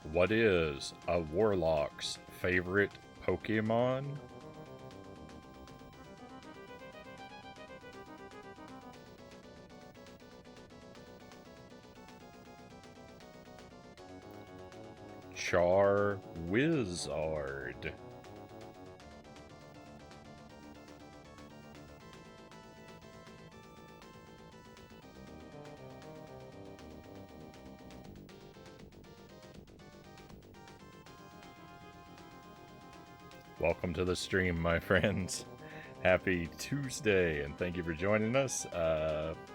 What is a Warlock's favorite Pokemon? Charwizard. Welcome to the stream, my friends. Happy Tuesday, and thank you for joining us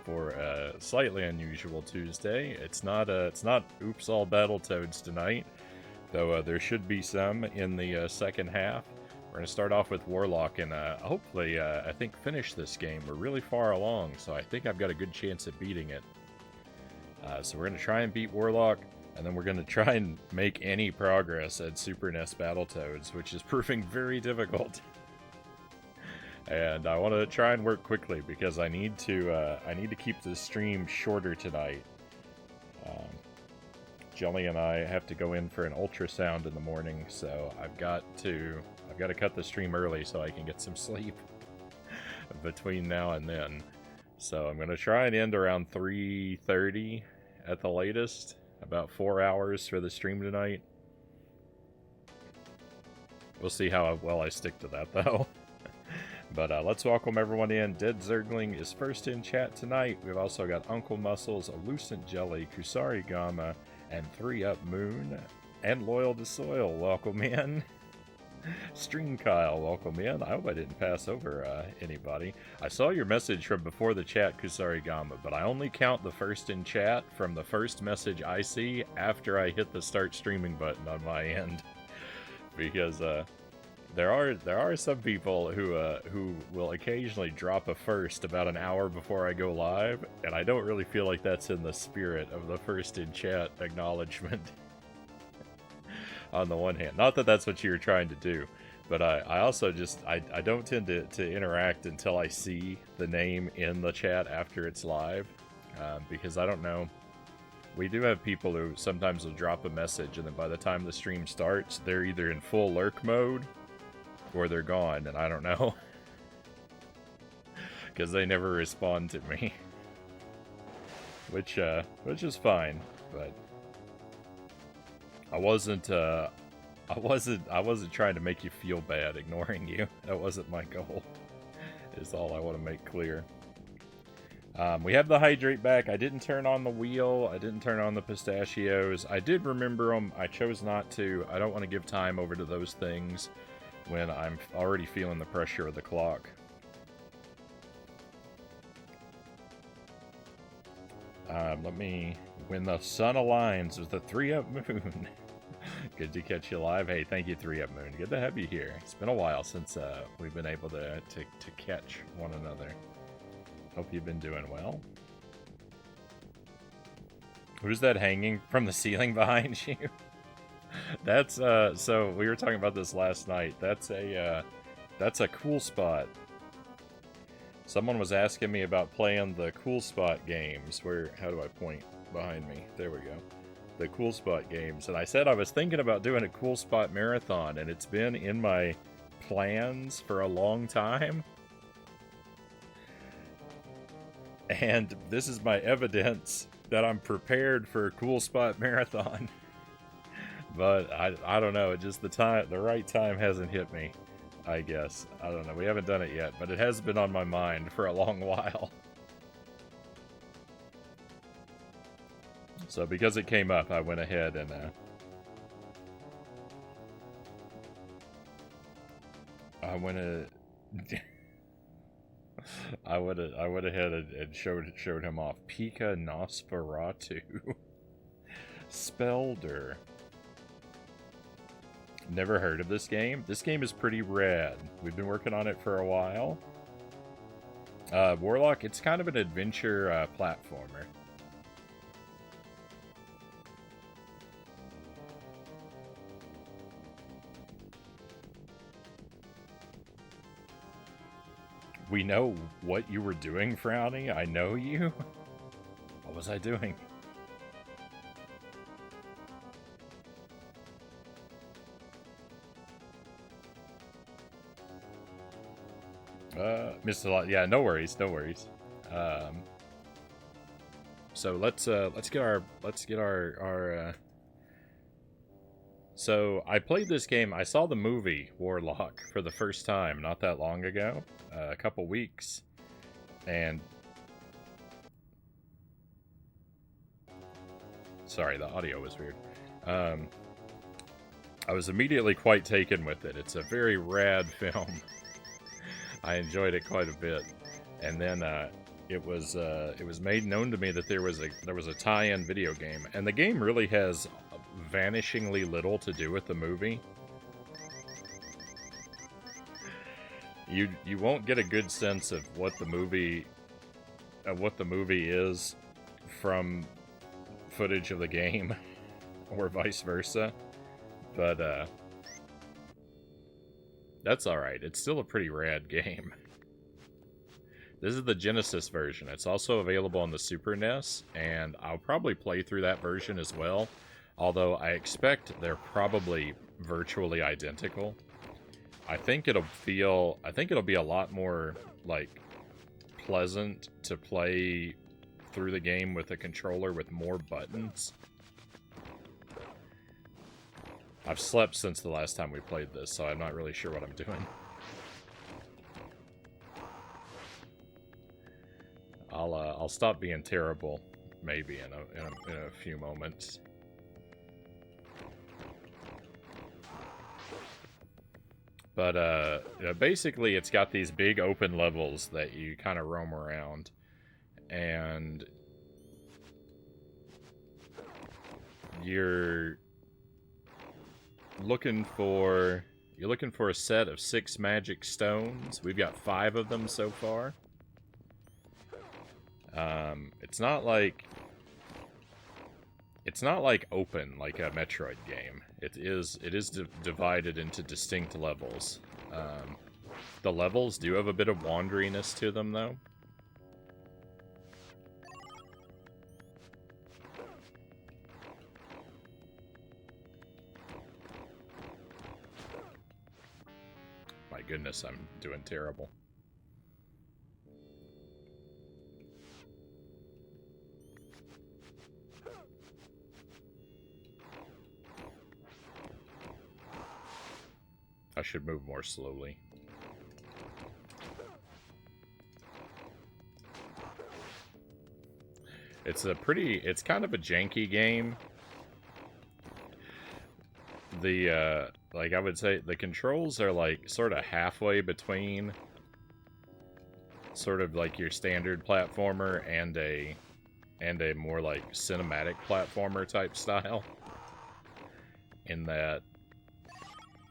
for a slightly unusual Tuesday. It's not Oops All Battletoads tonight, though there should be some in the second half. We're going to start off with Warlock and hopefully, I think, finish this game. We're really far along, so I think I've got a good chance at beating it. So we're going to try and beat Warlock, and then we're going to try and make any progress at Super NES Battletoads, which is proving very difficult. And I want to try and work quickly because I need to keep the stream shorter tonight. Jelly and I have to go in for an ultrasound in the morning, so I've got to cut the stream early so I can get some sleep between now and then. So I'm going to try and end around 3:30 at the latest. About 4 hours for the stream tonight. We'll see how well I stick to that, though. But let's welcome everyone in. Dead Zergling is first in chat tonight. We've also got Uncle Muscles, Elucent Jelly, Kusari Gama, and 3up Moon, and Loyal to Soil. Welcome in. Stream Kyle, welcome in. I hope I didn't pass over anybody. I saw your message from before the chat, Kusari Gama, but I only count the first in chat from the first message I see after I hit the start streaming button on my end. Because there are some people who will occasionally drop a first about an hour before I go live, and I don't really feel like that's in the spirit of the first in chat acknowledgement. On the one hand, not that that's what you're trying to do, but I also just I don't tend to interact until I see the name in the chat after it's live, because I don't know. We do have people who sometimes will drop a message, and then by the time the stream starts, they're either in full lurk mode or they're gone, and I don't know. Because they never respond to me. Which is fine, but I wasn't trying to make you feel bad ignoring you. That wasn't my goal. Is all I want to make clear. We have the hydrate back. I didn't turn on the wheel. I didn't turn on the pistachios. I did remember them. I chose not to. I don't want to give time over to those things when I'm already feeling the pressure of the clock. When the sun aligns with the 3up Moon. Good to catch you live. Hey, thank you, 3up Moon. Good to have you here. It's been a while since we've been able to catch one another. Hope you've been doing well. Who's that hanging from the ceiling behind you? That's so we were talking about this last night. That's a cool spot. Someone was asking me about playing the cool spot games. How do I point behind me? There we go. The cool spot games. And I said I was thinking about doing a cool spot marathon, and it's been in my plans for a long time. And this is my evidence that I'm prepared for a cool spot marathon. But I don't know, just the right time hasn't hit me, I guess. I don't know, we haven't done it yet, but it has been on my mind for a long while. So because it came up, I went ahead and I went ahead and showed him off. Pika Nosferatu. Spelder. Never heard of this game. This game is pretty rad. We've been working on it for a while. Warlock, it's kind of an adventure platformer. We know what you were doing, Frownie. I know you. What was I doing? Missed a lot. Yeah, no worries, no worries. So let's get our. So I played this game. I saw the movie Warlock for the first time not that long ago, a couple weeks, and sorry, the audio was weird. I was immediately quite taken with it. It's a very rad film. I enjoyed it quite a bit, and then it was made known to me that there was a tie-in video game, and the game really has vanishingly little to do with the movie. You won't get a good sense of what the movie is from footage of the game, or vice versa. But that's alright. It's still a pretty rad game. This is the Genesis version. It's also available on the Super NES, and I'll probably play through that version as well. Although I expect they're probably virtually identical. I think it'll be a lot more, like, pleasant to play through the game with a controller with more buttons. I've slept since the last time we played this, so I'm not really sure what I'm doing. I'll stop being terrible, maybe in a few moments. But basically, it's got these big open levels that you kind of roam around, and you're looking for a set of 6 magic stones. We've got 5 of them so far. It's not like open like a Metroid game. It is divided into distinct levels. The levels do have a bit of wanderiness to them, though. My goodness, I'm doing terrible. I should move more slowly. It's kind of a janky game. Like I would say, the controls are like sort of halfway between sort of like your standard platformer and a more like cinematic platformer type style. In that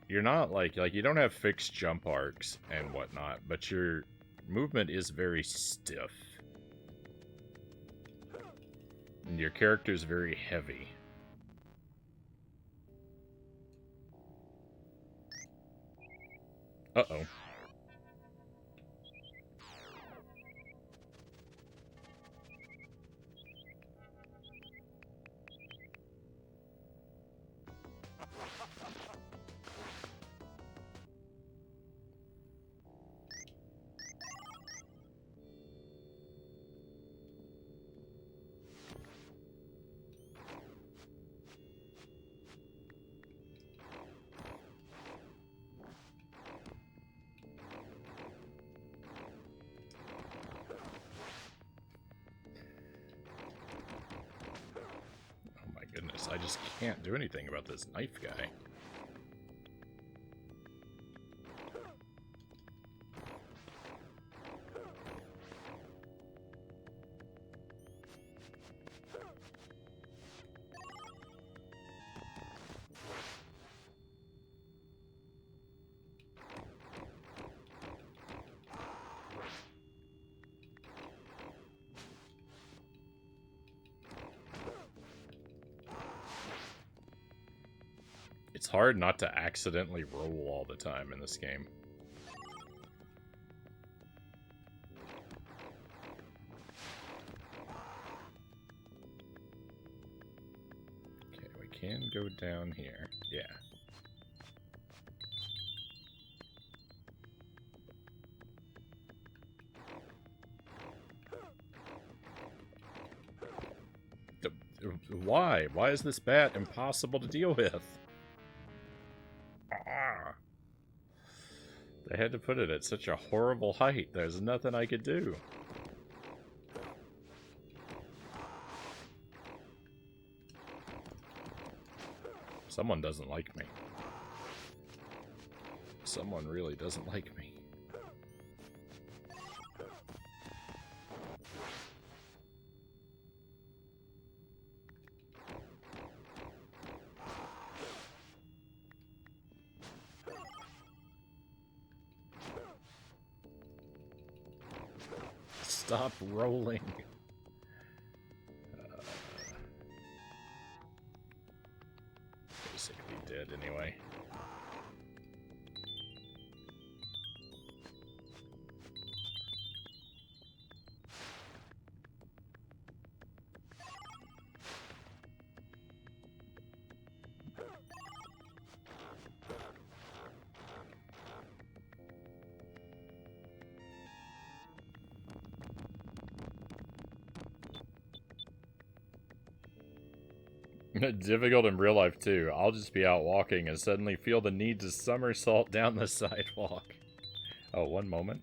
you're not like you don't have fixed jump arcs and whatnot, but your movement is very stiff. And your character's very heavy. Uh-oh. I just can't do anything about this knife guy. It's hard not to accidentally roll all the time in this game. Okay, we can go down here. Yeah. Why? Why is this bat impossible to deal with? Ah. They had to put it at such a horrible height. There's nothing I could do. Someone doesn't like me. Someone really doesn't like me. Stop rolling. Basically dead anyway. Difficult in real life, too. I'll just be out walking and suddenly feel the need to somersault down the sidewalk. Oh, one moment.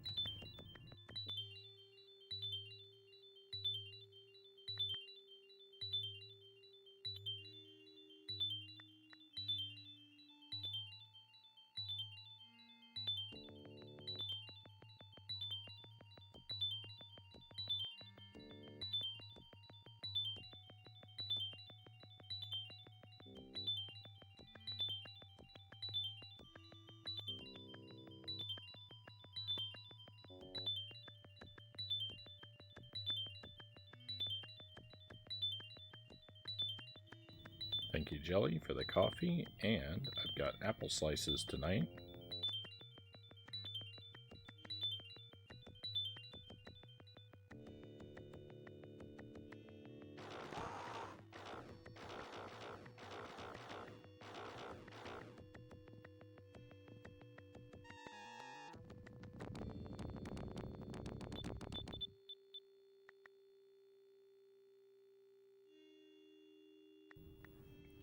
Thank you, Jelly, for the coffee, and I've got apple slices tonight.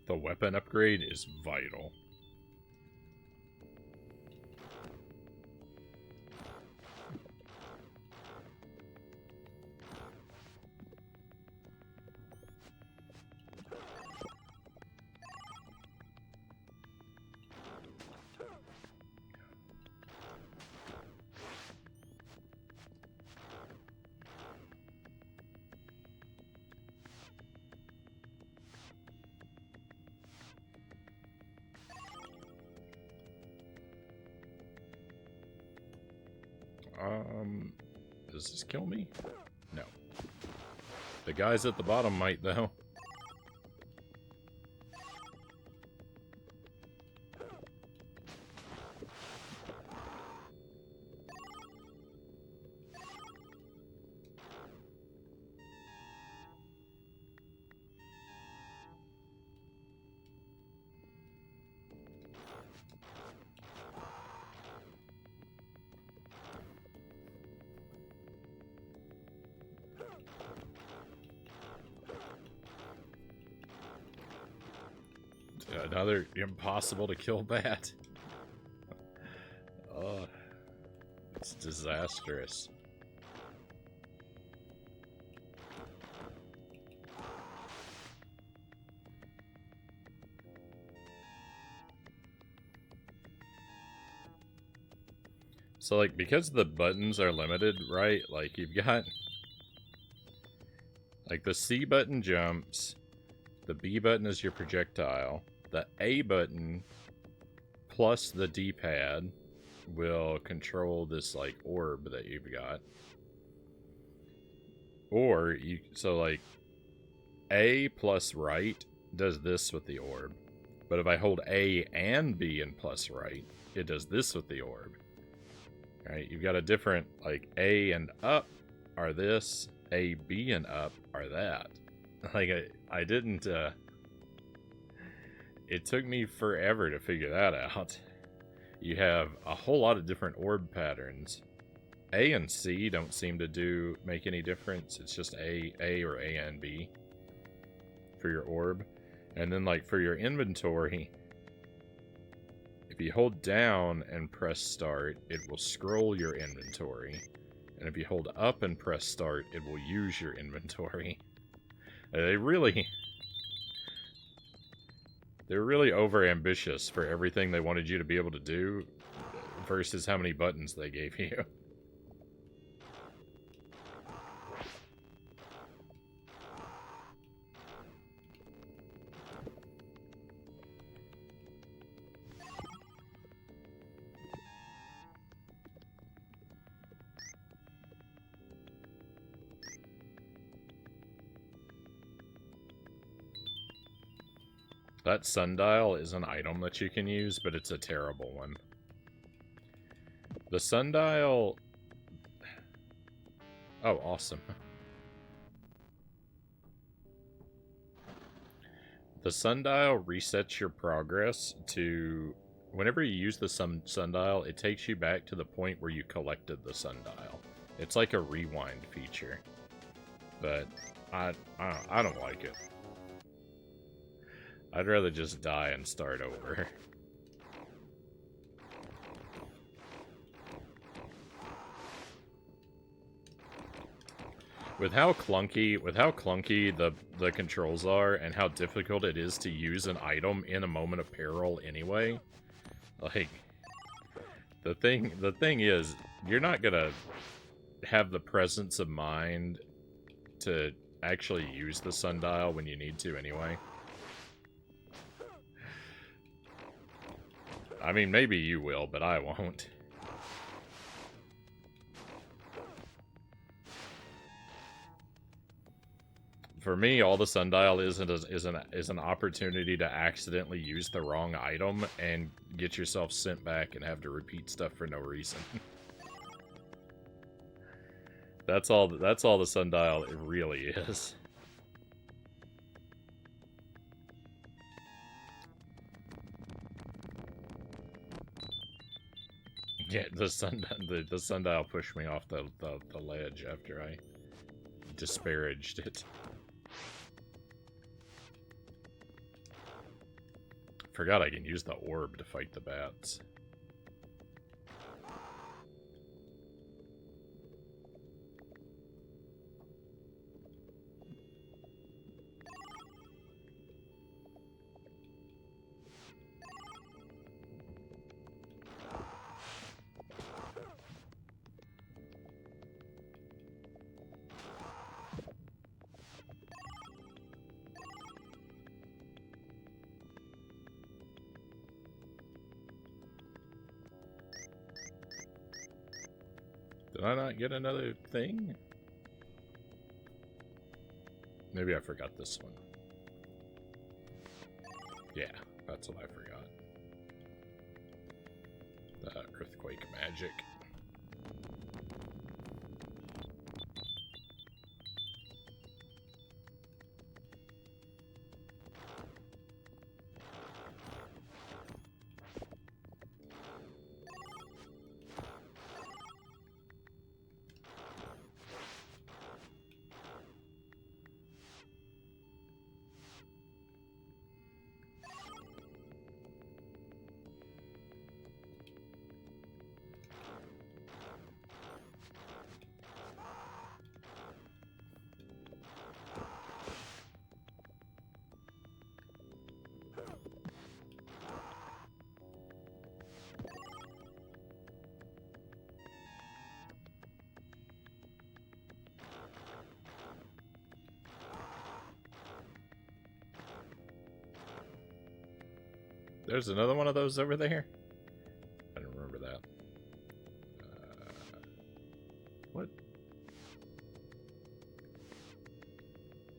The weapon upgrade is vital. Does this kill me? No. The guys at the bottom might, though. Another impossible to kill bat. Oh, it's disastrous. So, like, because the buttons are limited, right? Like, you've got... Like, the C button jumps. The B button is your projectile. The A button plus the D-pad will control this, like, orb that you've got. Or, so, like, A plus right does this with the orb. But if I hold A and B and plus right, it does this with the orb. Right? You've got a different, like, A and up are this, A, B, and up are that. Like, I didn't, it took me forever to figure that out. You have a whole lot of different orb patterns. A and C don't seem to make any difference. It's just A or A and B. for your orb. And then, like, for your inventory, if you hold down and press start, it will scroll your inventory. And if you hold up and press start, it will use your inventory. They're really over-ambitious for everything they wanted you to be able to do versus how many buttons they gave you. That sundial is an item that you can use, but it's a terrible one. The sundial... Oh, awesome. The sundial resets your progress to... Whenever you use the sundial, it takes you back to the point where you collected the sundial. It's like a rewind feature. But I don't like it. I'd rather just die and start over. With how clunky the controls are and how difficult it is to use an item in a moment of peril anyway, like the thing is, you're not gonna have the presence of mind to actually use the sundial when you need to anyway. I mean, maybe you will, but I won't. For me, all the sundial is an opportunity to accidentally use the wrong item and get yourself sent back and have to repeat stuff for no reason. That's all the sundial it really is. Yeah, the sundial pushed me off the ledge after I disparaged it. Forgot I can use the orb to fight the bats. Did I not get another thing? Maybe I forgot this one. Yeah, that's what I forgot. The earthquake magic. There's another one of those over there? I don't remember that. What?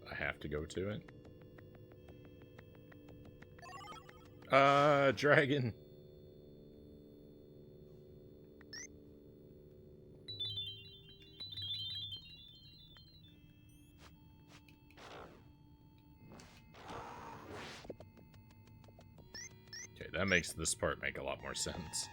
I have to go to it? Dragon. That makes this part make a lot more sense.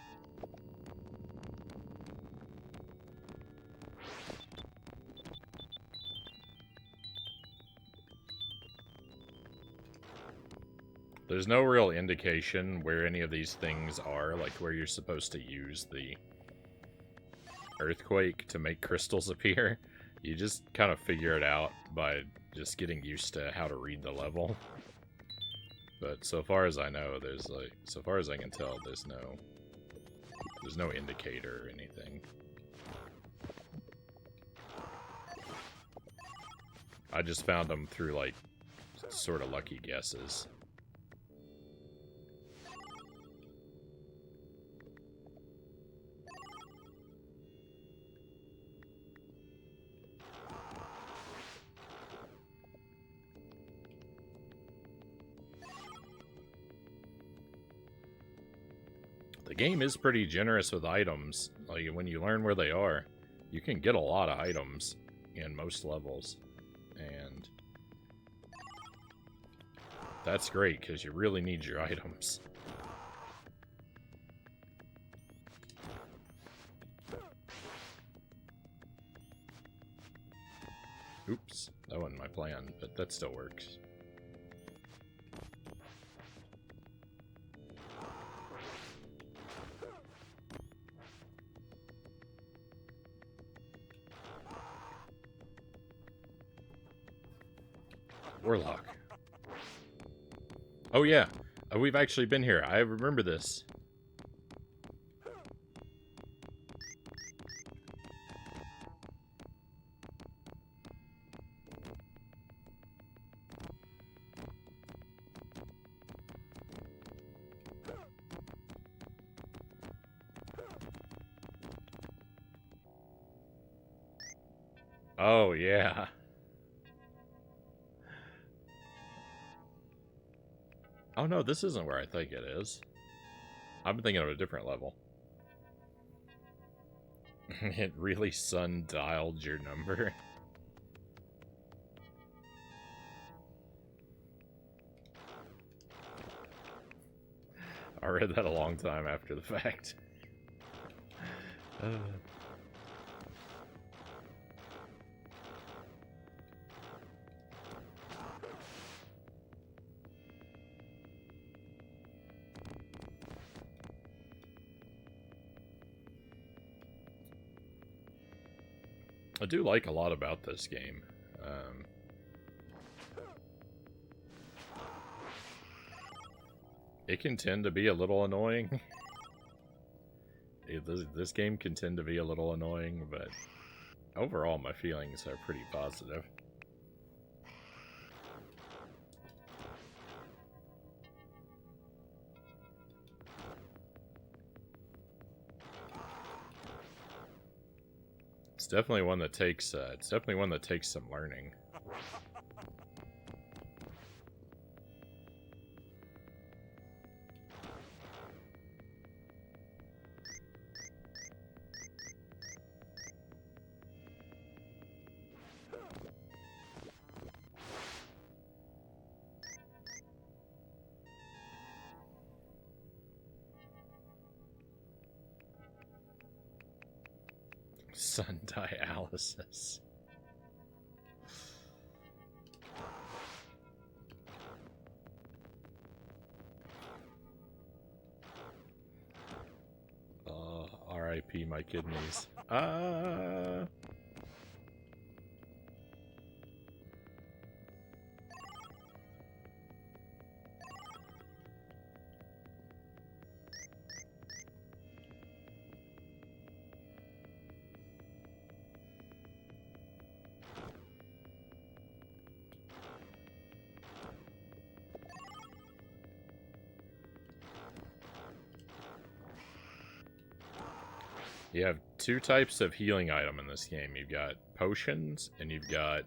There's no real indication where any of these things are, like where you're supposed to use the earthquake to make crystals appear. You just kind of figure it out by just getting used to how to read the level. But so far as I know, there's like, so far as I can tell, there's no indicator or anything. I just found them through like sort of lucky guesses. The game is pretty generous with items. Like, when you learn where they are, you can get a lot of items in most levels. And that's great, because you really need your items. Oops, that wasn't my plan, but that still works. Warlock. Oh yeah, we've actually been here. I remember this. Oh yeah. Oh no, this isn't where I think it is. I've been thinking of a different level. It really sun-dialed your number. I read that a long time after the fact. I do like a lot about this game. It can tend to be a little annoying. This game can tend to be a little annoying, but overall my feelings are pretty positive. It's definitely one that takes some learning. Sun dialysis. R.I.P. my kidneys. You have two types of healing item in this game. You've got potions, and you've got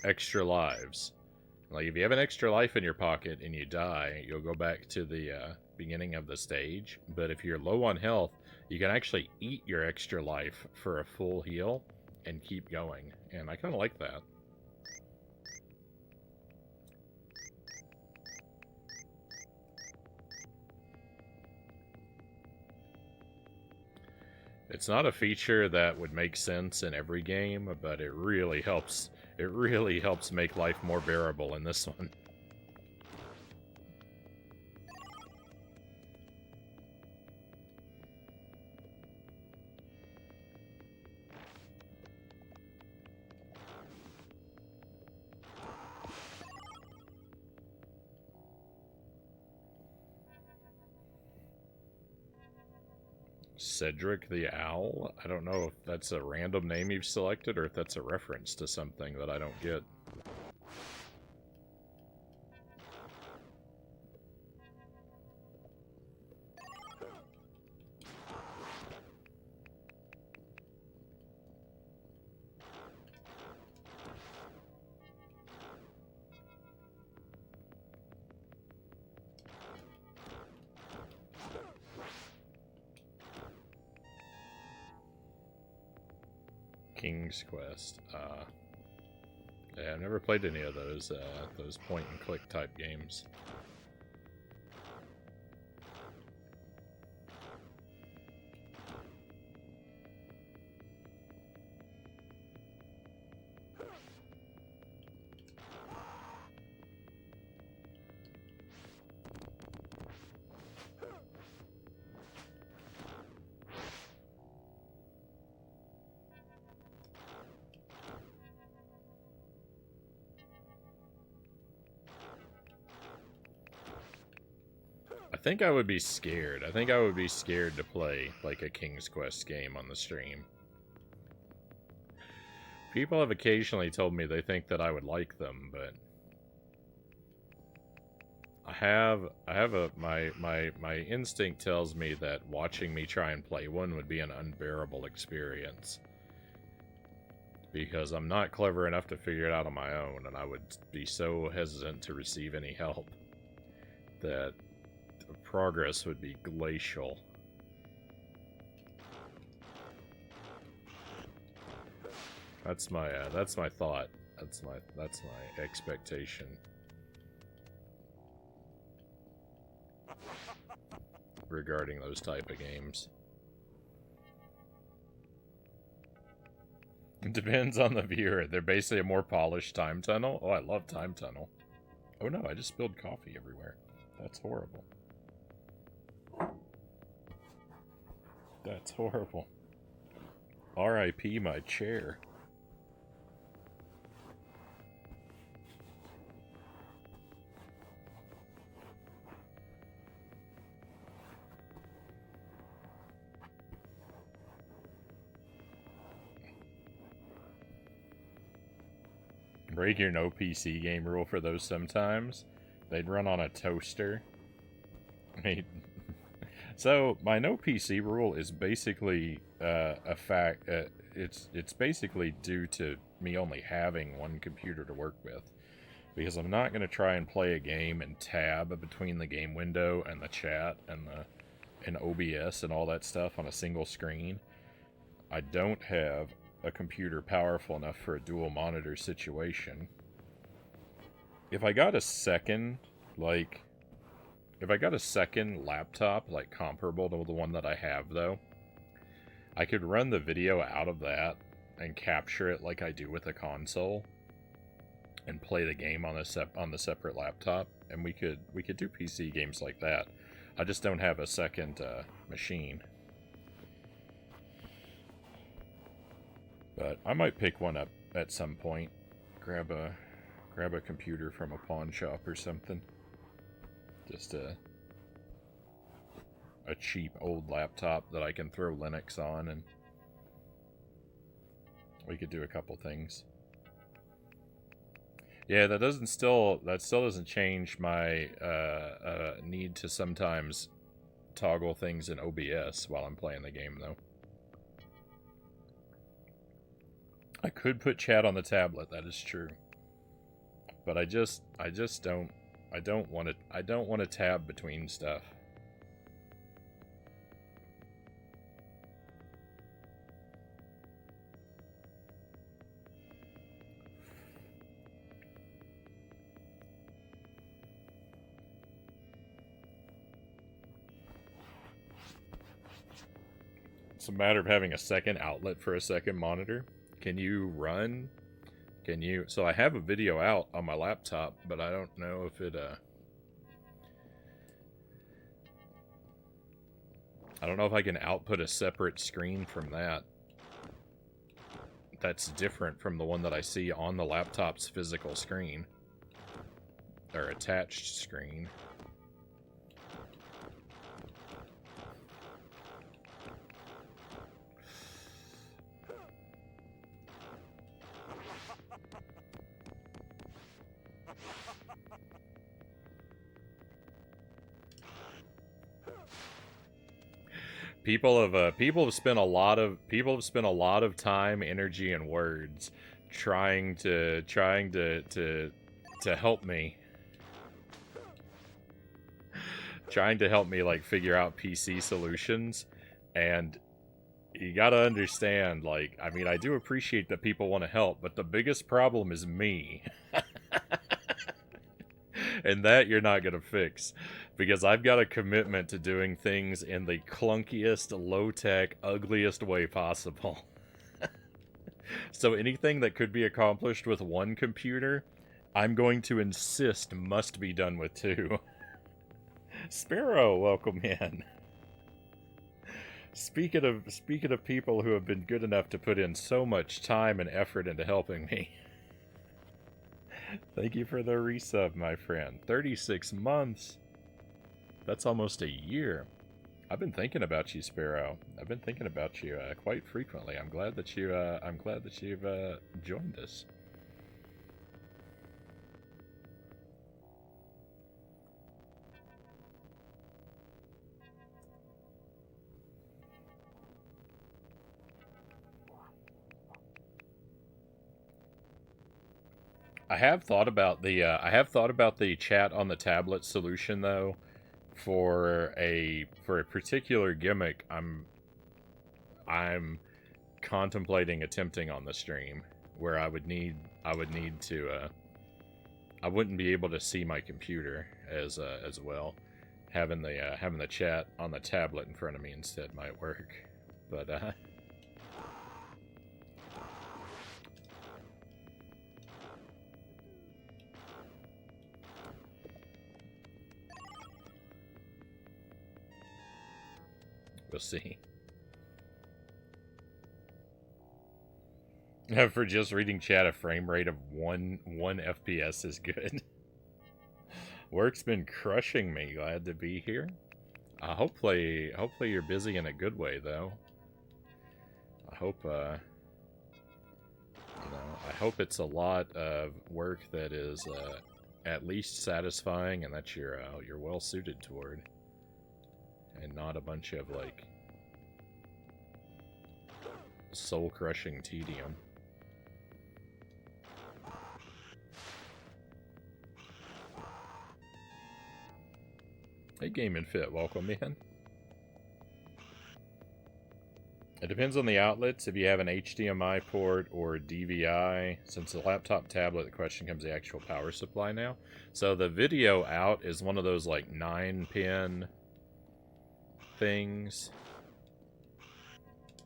extra lives. Like, if you have an extra life in your pocket and you die, you'll go back to the beginning of the stage. But if you're low on health, you can actually eat your extra life for a full heal and keep going. And I kind of like that. It's not a feature that would make sense in every game, but it really helps. It really helps make life more bearable in this one. Cedric the Owl? I don't know if that's a random name you've selected or if that's a reference to something that I don't get. King's Quest. Yeah, I've never played any of those point-and-click type games. I think I would be scared. I think I would be scared to play, like, a King's Quest game on the stream. People have occasionally told me they think that I would like them, but... my instinct tells me that watching me try and play one would be an unbearable experience. Because I'm not clever enough to figure it out on my own, and I would be so hesitant to receive any help that progress would be glacial. That's my thought. That's my expectation. Regarding those type of games. It depends on the viewer. They're basically a more polished time tunnel. Oh, I love time tunnel. Oh no, I just spilled coffee everywhere. That's horrible. That's horrible. R.I.P. my chair. Break your no PC game rule for those sometimes. They'd run on a toaster. So my no PC rule is basically a fact. It's basically due to me only having one computer to work with, because I'm not going to try and play a game and tab between the game window and the chat and OBS and all that stuff on a single screen. I don't have a computer powerful enough for a dual monitor situation. If I got a second, if I got a second laptop, like, comparable to the one that I have, though, I could run the video out of that and capture it like I do with a console and play the game on the separate laptop, and we could do PC games like that. I just don't have a second machine. But I might pick one up at some point. Grab a computer from a pawn shop or something. Just a cheap old laptop that I can throw Linux on, and we could do a couple things. Yeah, that still doesn't change my need to sometimes toggle things in OBS while I'm playing the game, though. I could put chat on the tablet, that is true. But I don't want to tab between stuff. It's a matter of having a second outlet for a second monitor. Can you run? So I have a video out on my laptop, but I don't know if it, I don't know if I can output a separate screen from that. That's different from the one that I see on the laptop's physical screen. Or attached screen. People have spent a lot of time, energy, and words trying to help me, like figure out PC solutions, and you gotta understand, like, I mean, I do appreciate that people want to help, but the biggest problem is me. And that you're not gonna fix. Because I've got a commitment to doing things in the clunkiest, low-tech, ugliest way possible. So anything that could be accomplished with one computer, I'm going to insist must be done with two. Sparrow, welcome in. Speaking of people who have been good enough to put in so much time and effort into helping me. Thank you for the resub, my friend. 36 months. That's almost a year. I've been thinking about you, Sparrow. I've been thinking about you quite frequently. I'm glad that you've joined us. I have thought about the chat on the tablet solution though, for a particular gimmick. I'm contemplating attempting on the stream, where I would need to I wouldn't be able to see my computer as well. Having the chat on the tablet in front of me instead might work, but we'll see. For just reading chat, a frame rate of 1 FPS is good. Work's been crushing me. Glad to be here. Hopefully you're busy in a good way, though. I hope, I hope it's a lot of work that is at least satisfying, and that you're well suited toward, and not a bunch of like soul-crushing tedium. Hey, Game and Fit, welcome in. It depends on the outlets, if you have an HDMI port or DVI. Since the laptop tablet, the question comes the actual power supply now. So the video out is one of those like 9-pin things.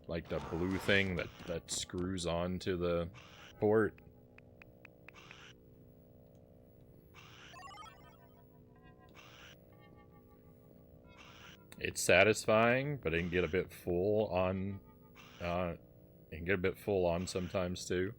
Like the blue thing that screws onto the port. It's satisfying, but it can get a bit full on. It can get a bit full on sometimes too.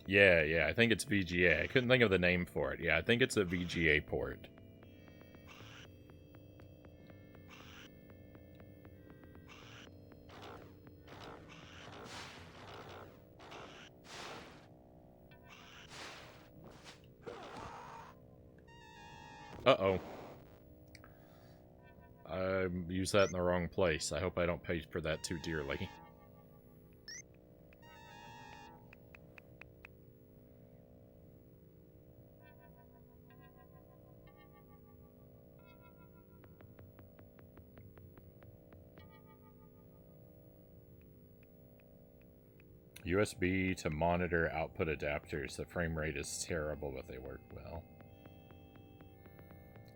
Yeah, I think it's VGA. I couldn't think of the name for it. Yeah, I think it's a VGA port. Uh-oh. I used that in the wrong place. I hope I don't pay for that too dearly. USB to monitor output adapters. The frame rate is terrible, but they work well.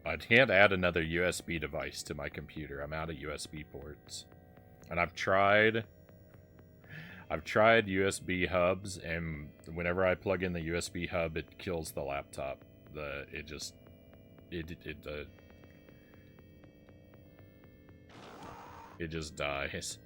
I can't add another USB device to my computer. I'm out of USB ports. And I've tried USB hubs, and whenever I plug in the USB hub, it kills the laptop. It just dies.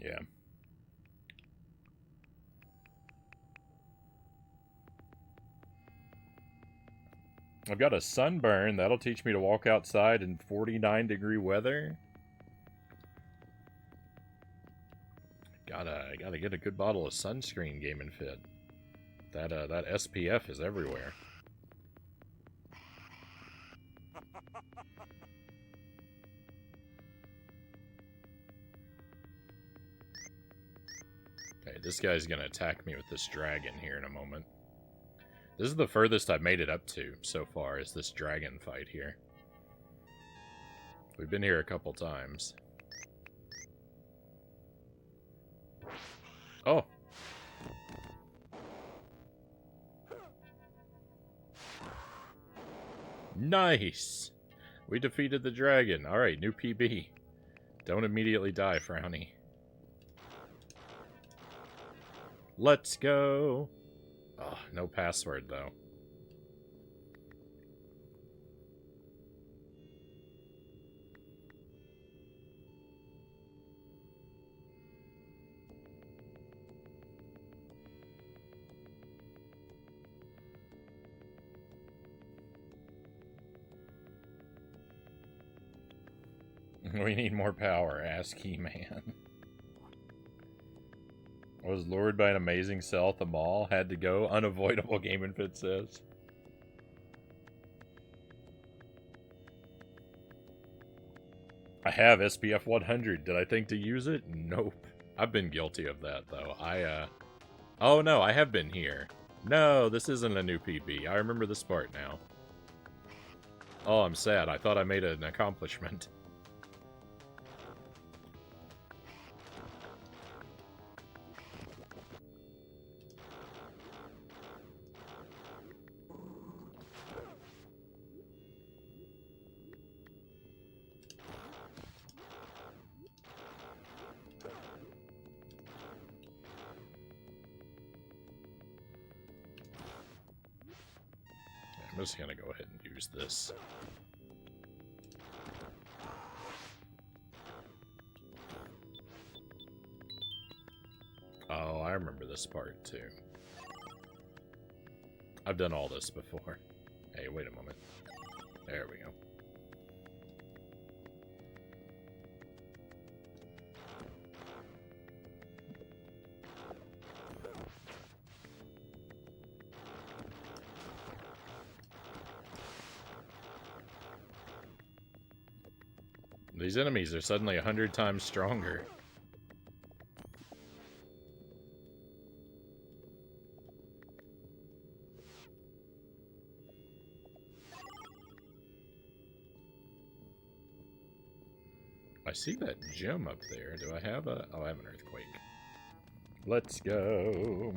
Yeah. I've got a sunburn. That'll teach me to walk outside in 49-degree weather. Gotta get a good bottle of sunscreen, Game & Fit. That SPF is everywhere. Okay, this guy's gonna attack me with this dragon here in a moment. This is the furthest I've made it up to so far, is this dragon fight here. We've been here a couple times. Oh! Nice! We defeated the dragon. Alright, new PB. Don't immediately die, Frownie. Let's go! Oh, no password, though. We need more power, ask He-Man. I was lured by an amazing cell at the mall. Had to go. Unavoidable, Game & Fit says. I have SPF 100. Did I think to use it? Nope. I've been guilty of that, though. Oh, no, I have been here. No, this isn't a new PB. I remember this part now. Oh, I'm sad. I thought I made an accomplishment. I'm just gonna go ahead and use this. Oh, I remember this part too. I've done all this before. Hey, wait a moment. There we go. These enemies are suddenly 100 times stronger. I see that gem up there. Do I have a... Oh, I have an earthquake. Let's go.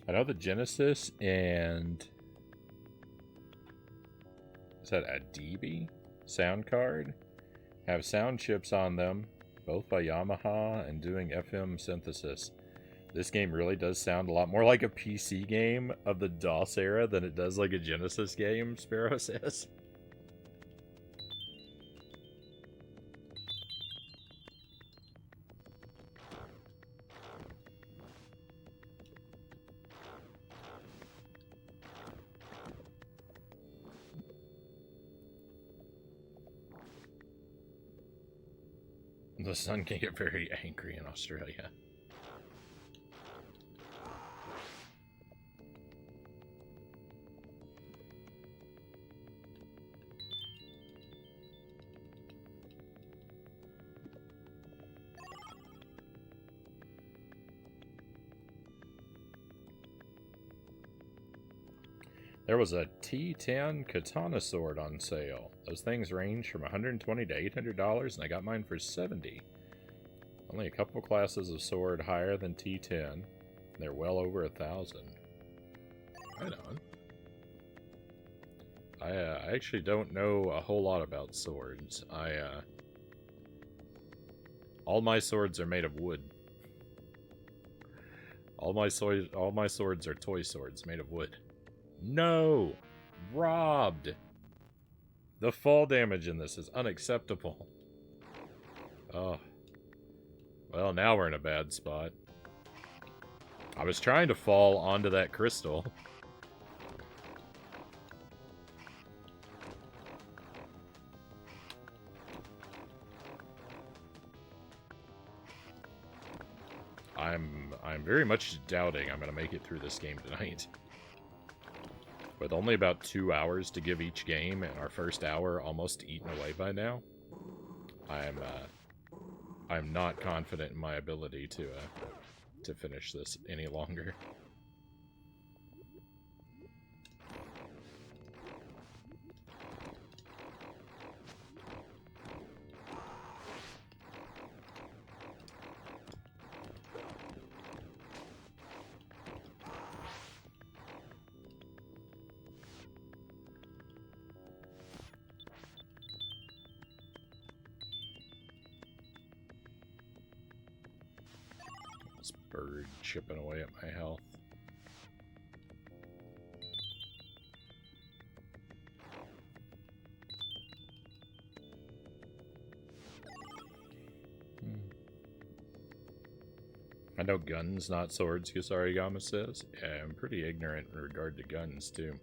I know the Genesis and... Is that a DB? Sound card? Have sound chips on them, both by Yamaha and doing FM synthesis. This game really does sound a lot more like a PC game of the DOS era than it does like a Genesis game, Sparrow says. The sun can get very angry in Australia. There was a T10 katana sword on sale. Those things range from $120 to $800, and I got mine for $70. Only a couple classes of sword higher than T10. They're well over 1,000. Right on. I actually don't know a whole lot about swords. All my swords are made of wood. All my swords are toy swords made of wood. No! Robbed! The fall damage in this is unacceptable. Oh. Well, now we're in a bad spot. I was trying to fall onto that crystal. I'm very much doubting I'm going to make it through this game tonight. With only about 2 hours to give each game, and our first hour almost eaten away by now, I'm not confident in my ability to finish this any longer. This bird chipping away at my health. I know guns, not swords, Kusarigama says. Yeah, I'm pretty ignorant in regard to guns, too.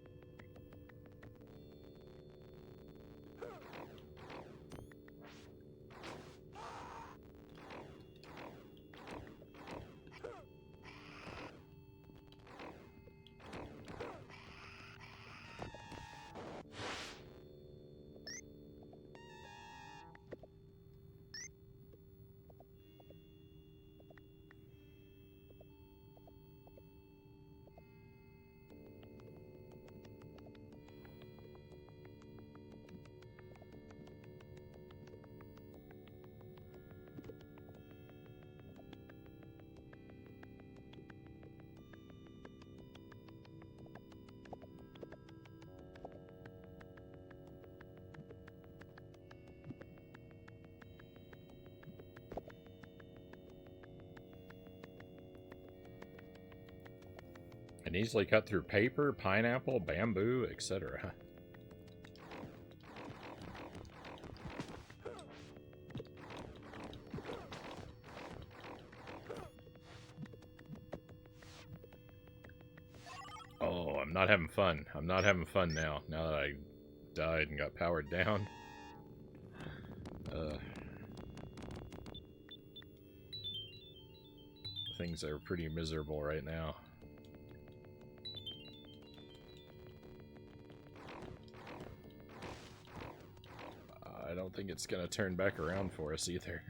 Can easily cut through paper, pineapple, bamboo, etc. Oh, I'm not having fun. I'm not having fun now. Now that I died and got powered down. Things are pretty miserable right now. I don't think it's gonna turn back around for us either.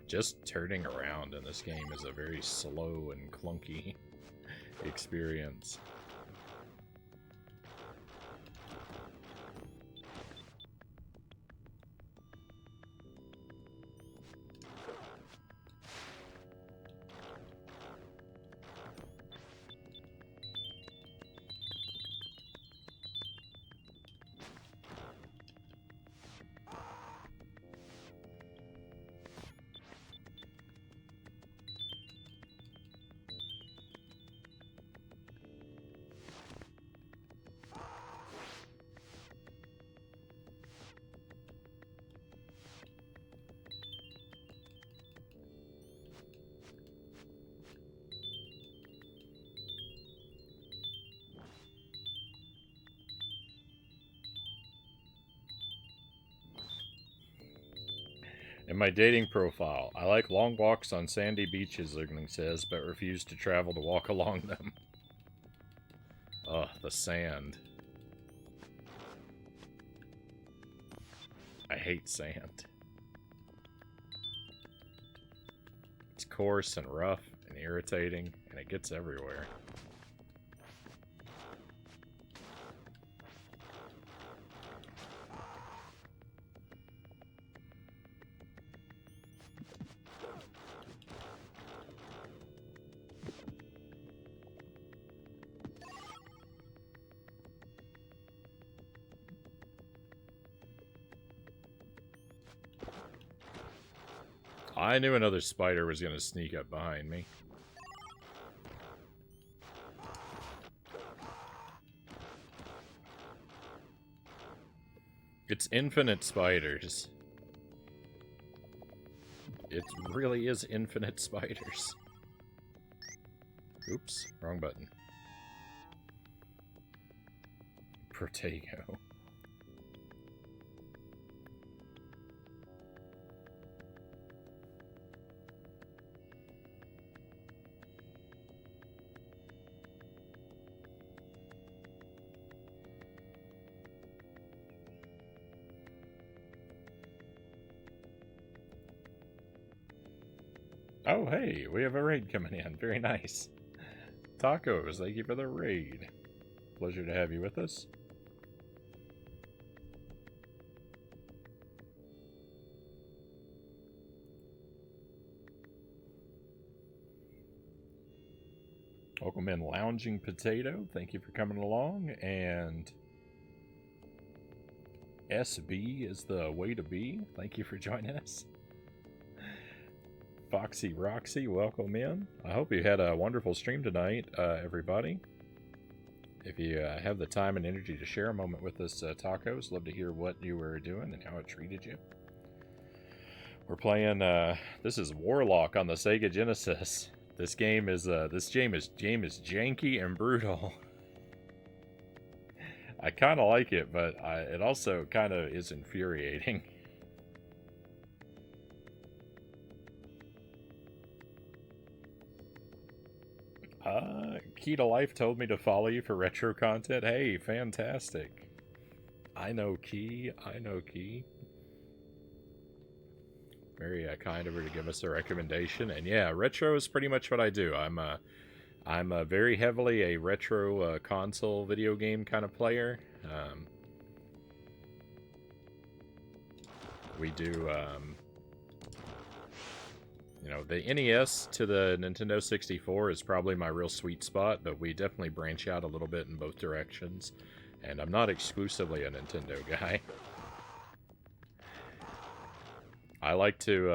Just turning around in this game is a very slow and clunky experience. In my dating profile, I like long walks on sandy beaches, Zergling says, but refuse to travel to walk along them. Ugh, the sand. I hate sand. It's coarse and rough and irritating, and it gets everywhere. I knew another spider was going to sneak up behind me. It's infinite spiders. It really is infinite spiders. Oops, wrong button. Protego. Oh, hey, we have a raid coming in. Very nice. Tacos, thank you for the raid. Pleasure to have you with us. Welcome in, Lounging Potato. Thank you for coming along. And SB is the way to be. Thank you for joining us. Foxy Roxy, welcome in. I hope you had a wonderful stream tonight, everybody. If you have the time and energy to share a moment with us, Tacos, love to hear what you were doing and how it treated you. We're playing, this is Warlock on the Sega Genesis. This game is janky and brutal. I kind of like it, but it also kind of is infuriating. Key to Life told me to follow you for retro content. Hey, fantastic. I know Key. Very kind of her to give us a recommendation. And yeah, retro is pretty much what I do. I'm very heavily a retro console video game kind of player. We do, you know, the NES to the Nintendo 64 is probably my real sweet spot, but we definitely branch out a little bit in both directions. And I'm not exclusively a Nintendo guy. I like to,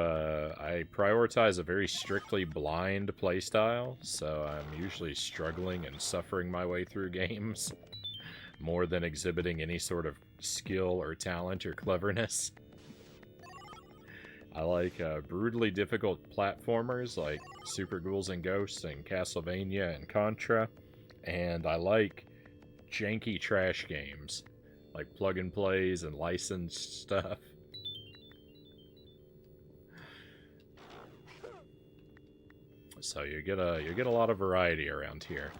I prioritize a very strictly blind playstyle, so I'm usually struggling and suffering my way through games, more than exhibiting any sort of skill or talent or cleverness. I like brutally difficult platformers like Super Ghouls and Ghosts and Castlevania and Contra, and I like janky trash games, like plug and plays and licensed stuff. So you get a lot of variety around here.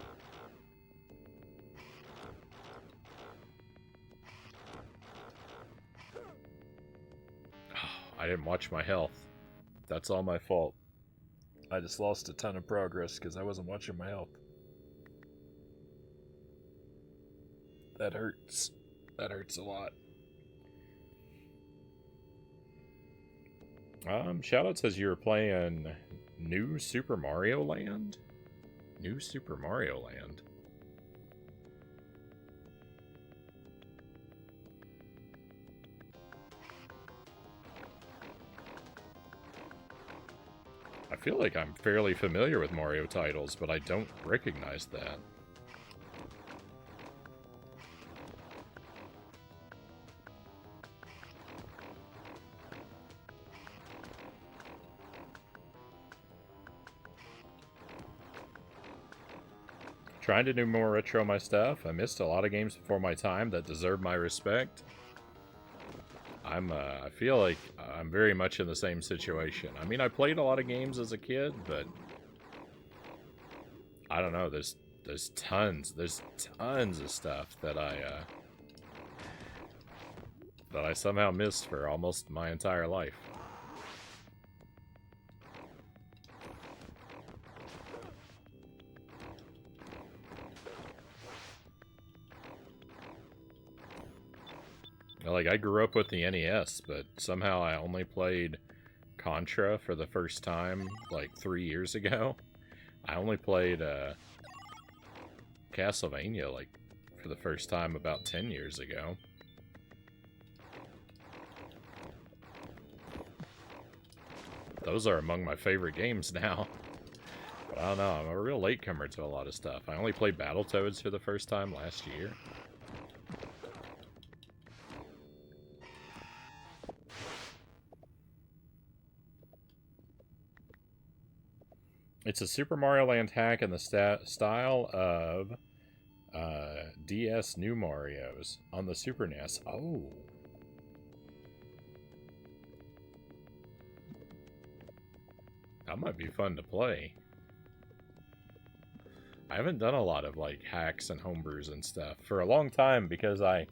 Oh, I didn't watch my health. That's all my fault. I just lost a ton of progress because I wasn't watching my health. That hurts. That hurts a lot. Shoutout says you were playing New Super Mario Land? New Super Mario Land? I feel like I'm fairly familiar with Mario titles, but I don't recognize that. Trying to do more retro my stuff. I missed a lot of games before my time that deserve my respect. I feel like I'm very much in the same situation. I mean, I played a lot of games as a kid, but I don't know, there's There's tons of stuff that I somehow missed for almost my entire life. Like, I grew up with the NES, but somehow I only played Contra for the first time, like, 3 years ago. I only played, Castlevania, like, for the first time about 10 years ago. Those are among my favorite games now. But I don't know, I'm a real latecomer to a lot of stuff. I only played Battletoads for the first time last year. It's a Super Mario Land hack in the style of DS New Marios on the Super NES. Oh. That might be fun to play. I haven't done a lot of like hacks and homebrews and stuff for a long time because I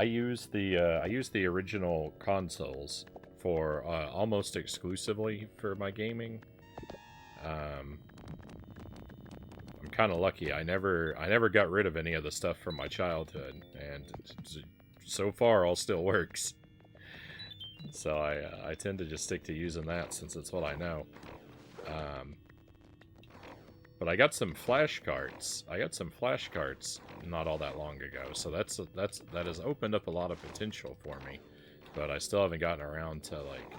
use the original consoles for almost exclusively for my gaming. I'm kind of lucky. I never got rid of any of the stuff from my childhood, and so far all still works. So I tend to just stick to using that since it's what I know. But I got some flash carts. Not all that long ago, so that has opened up a lot of potential for me. But I still haven't gotten around to like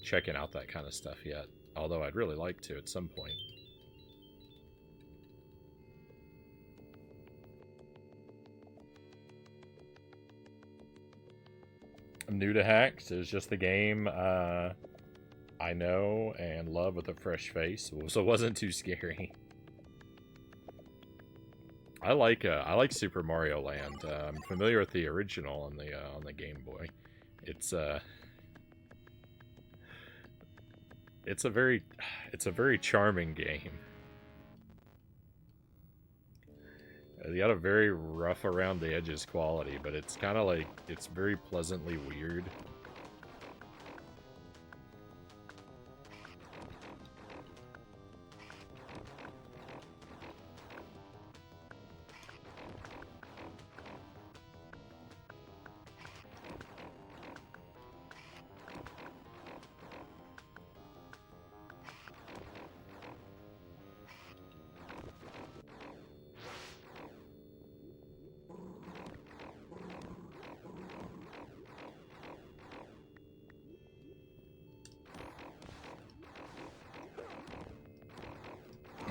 checking out that kind of stuff yet. Although I'd really like to at some point. I'm new to hacks. It's just the game I know and love with a fresh face, so it wasn't too scary. I like Super Mario Land. I'm familiar with the original on the Game Boy. It's a very charming game. You got a very rough around the edges quality, but it's kind of like, it's very pleasantly weird.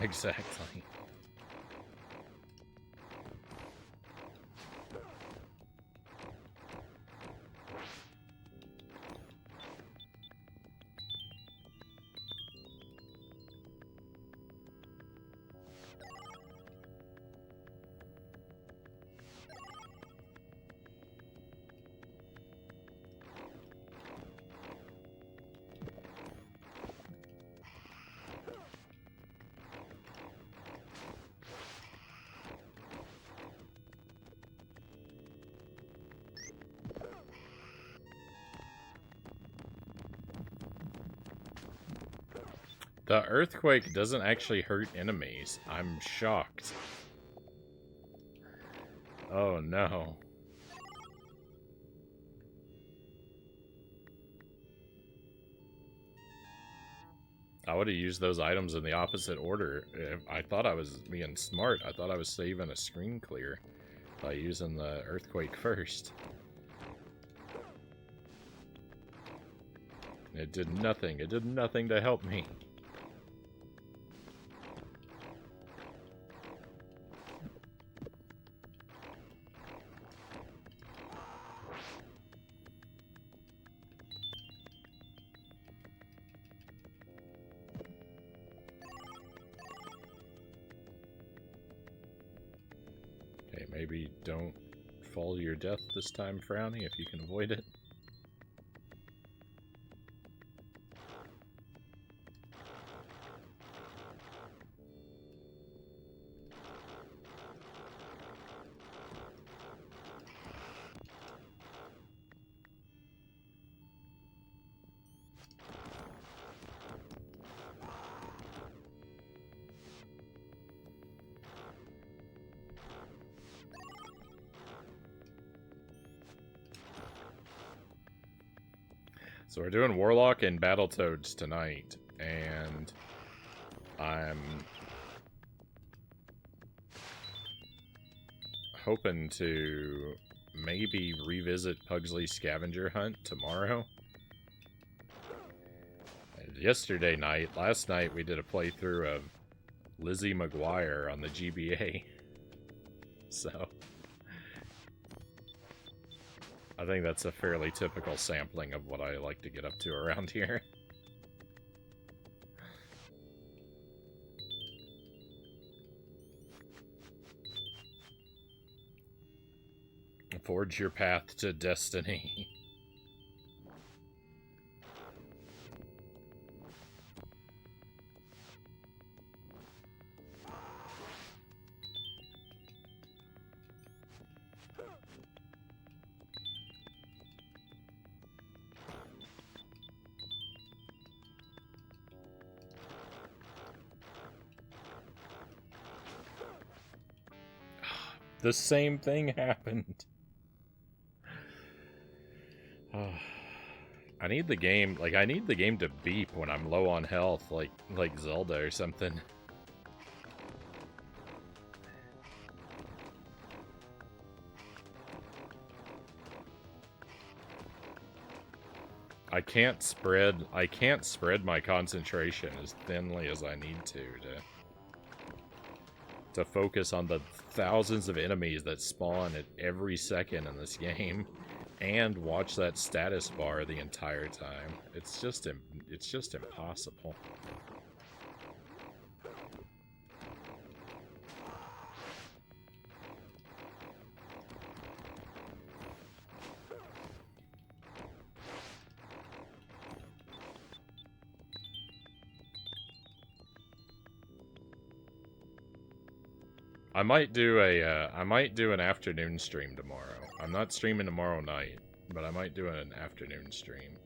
Exactly. The earthquake doesn't actually hurt enemies. I'm shocked. Oh no. I would have used those items in the opposite order. I thought I was being smart. I thought I was saving a screen clear by using the earthquake first. It did nothing. It did nothing to help me. Maybe don't fall to your death this time, Frownie, if you can avoid it. So we're doing Warlock and Battletoads tonight, and I'm hoping to maybe revisit Pugsley's Scavenger Hunt tomorrow. Last night we did a playthrough of Lizzie McGuire on the GBA. So I think that's a fairly typical sampling of what I like to get up to around here. Forge your path to destiny. The same thing happened. I need the game, I need the game to beep when I'm low on health, like Zelda or something. I can't spread my concentration as thinly as I need to focus on the thousands of enemies that spawn at every second in this game and watch that status bar the entire time. It's just impossible. I might do an afternoon stream tomorrow. I'm not streaming tomorrow night, but I might do an afternoon stream.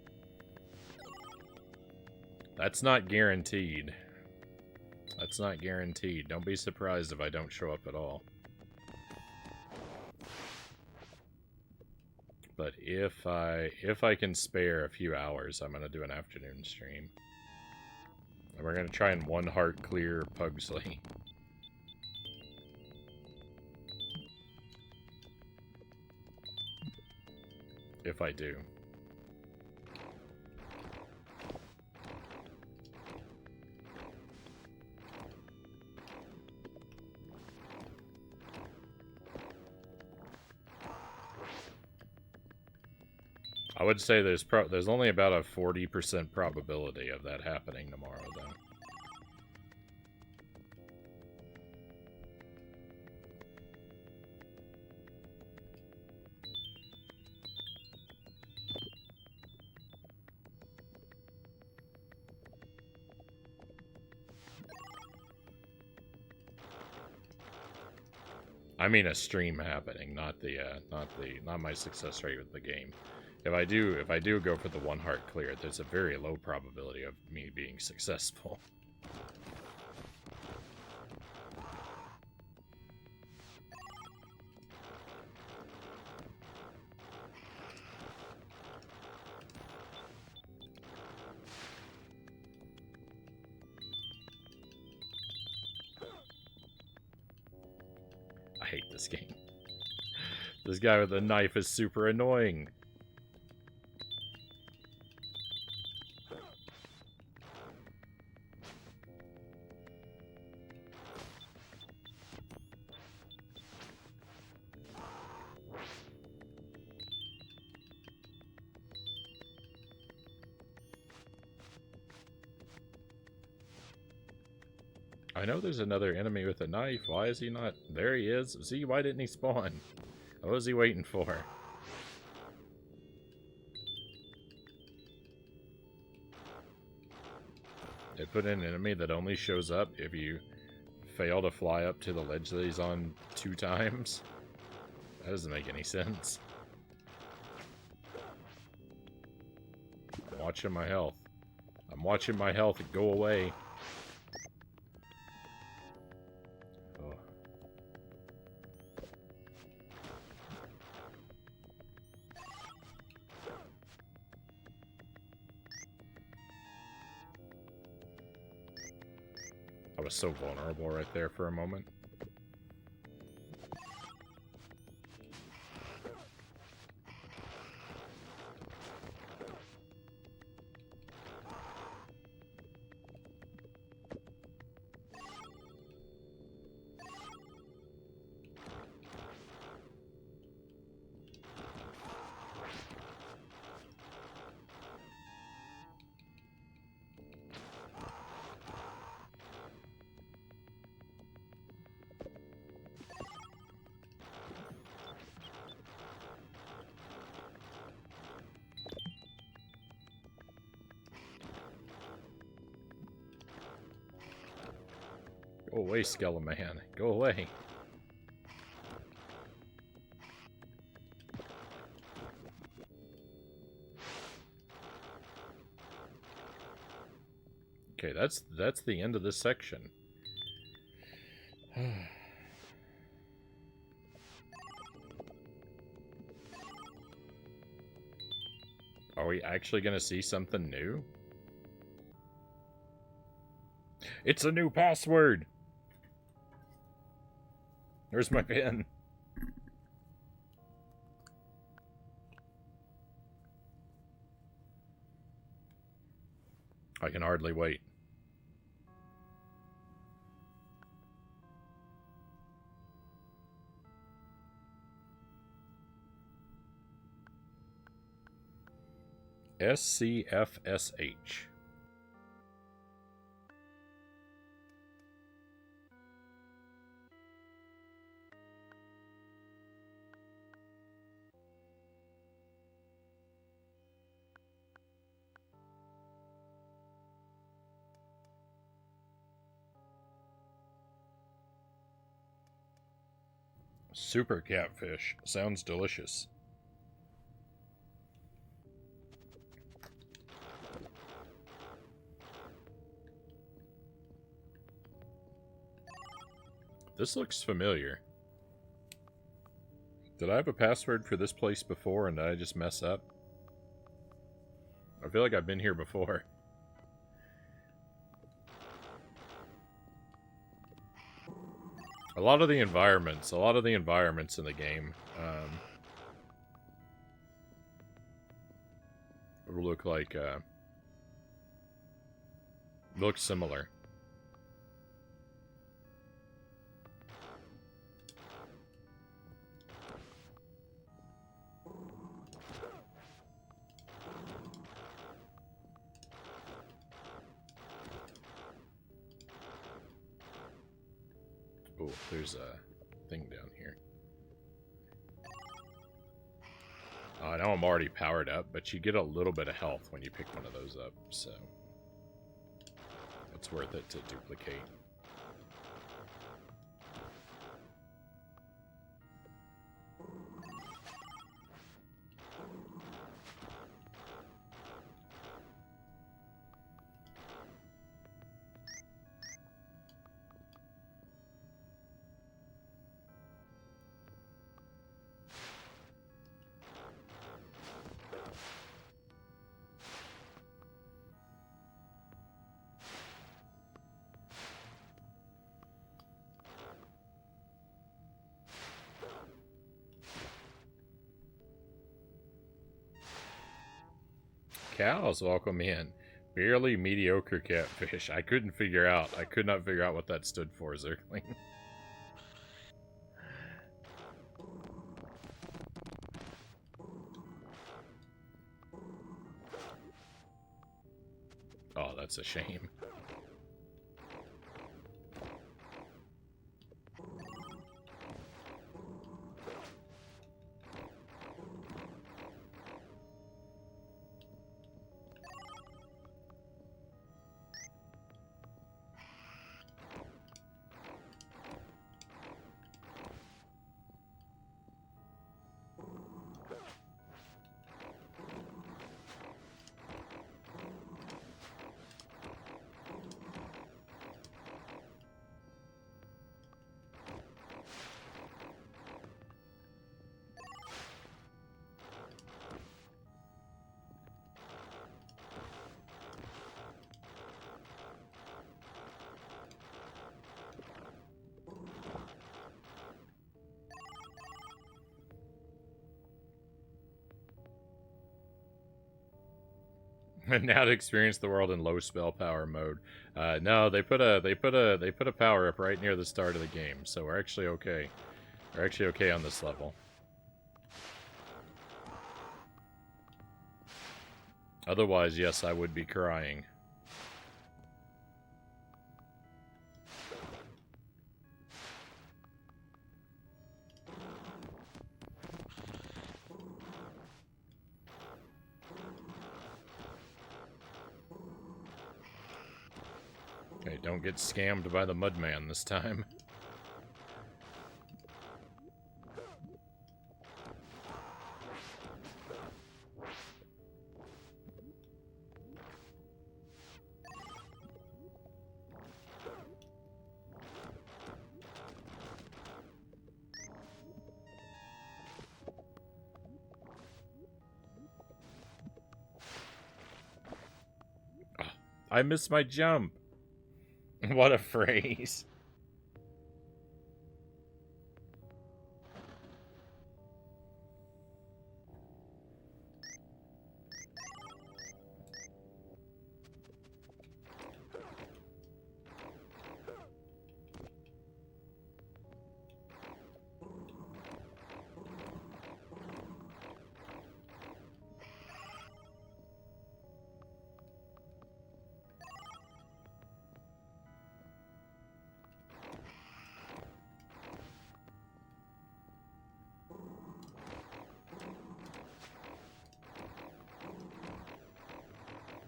That's not guaranteed. That's not guaranteed. Don't be surprised if I don't show up at all. But if I can spare a few hours, I'm gonna do an afternoon stream. And we're gonna try and one heart clear Pugsley. If I do. I would say there's only about a 40% probability of that happening tomorrow, though. I mean a stream happening, not my success rate with the game. If I do go for the one heart clear, there's a very low probability of me being successful. I hate this game. This guy with the knife is super annoying. I know there's another enemy with a knife. Why is he not? There he is. See, why didn't he spawn? What was he waiting for? They put in an enemy that only shows up if you fail to fly up to the ledge that he's on 2 times. That doesn't make any sense. I'm watching my health. I'm watching my health go away. was so vulnerable right there for a moment. Go away, Skeleman. Go away. Okay, that's the end of this section. Are we actually going to see something new? It's a new password! Where's my pen? I can hardly wait. SCFSH. Super catfish. Sounds delicious. This looks familiar. Did I have a password for this place before and did I just mess up? I feel like I've been here before. A lot of the environments in the game look like, look similar. Oh, there's a thing down here. I know I'm already powered up, but you get a little bit of health when you pick one of those up, so it's worth it to duplicate. Cows, welcome in. Barely mediocre catfish. I could not figure out what that stood for, Zergling. Oh, that's a shame. Now to experience the world in low spell power mode. No, they put a power up right near the start of the game, so we're actually okay. We're actually okay on this level. Otherwise, yes, I would be crying. Okay, don't get scammed by the Mudman this time. I missed my jump. What a phrase.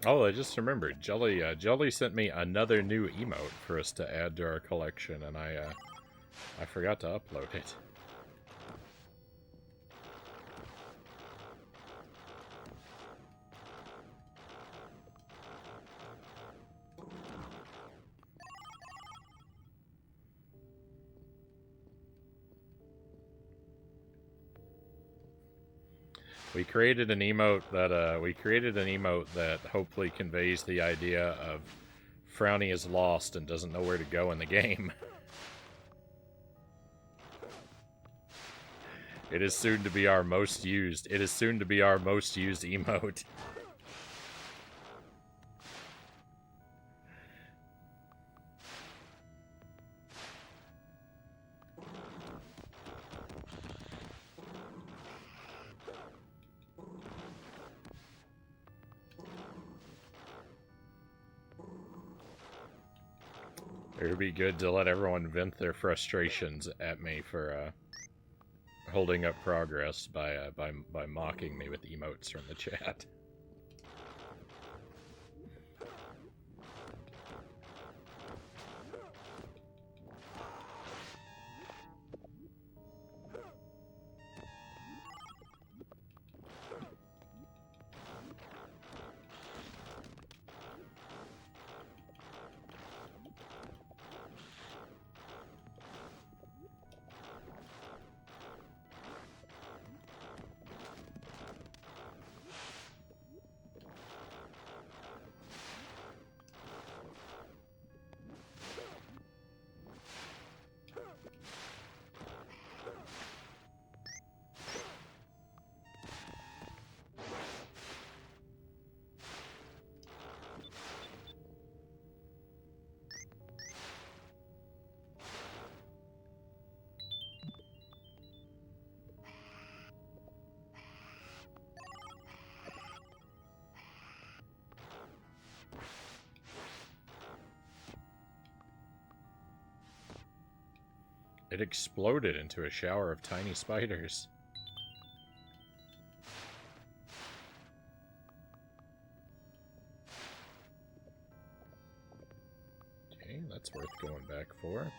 Oh, I just remembered. Jelly sent me another new emote for us to add to our collection, and I forgot to upload it. We created an emote that hopefully conveys the idea of Frownie is lost and doesn't know where to go in the game. It is soon to be our most used. It is soon to be our most used emote. It would be good to let everyone vent their frustrations at me for holding up progress by mocking me with emotes from the chat. It exploded into a shower of tiny spiders. Okay, that's worth going back for.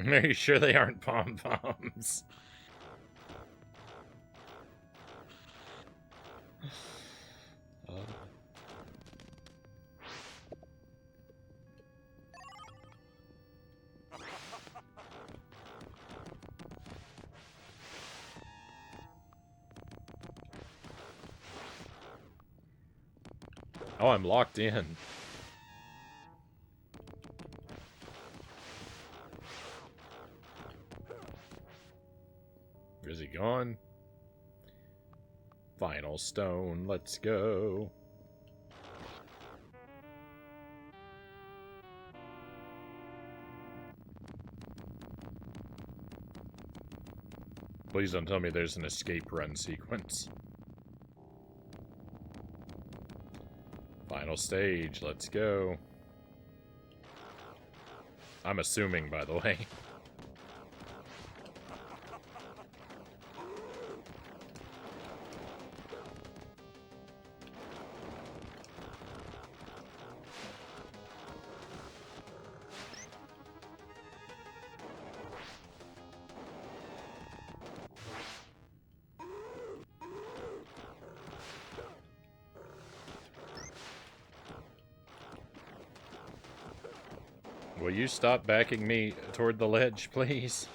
Are you sure they aren't pom-poms? Oh, I'm locked in. Is he gone? Final stone, let's go. Please don't tell me there's an escape run sequence. Final stage, let's go. I'm assuming, by the way. Will you stop backing me toward the ledge, please?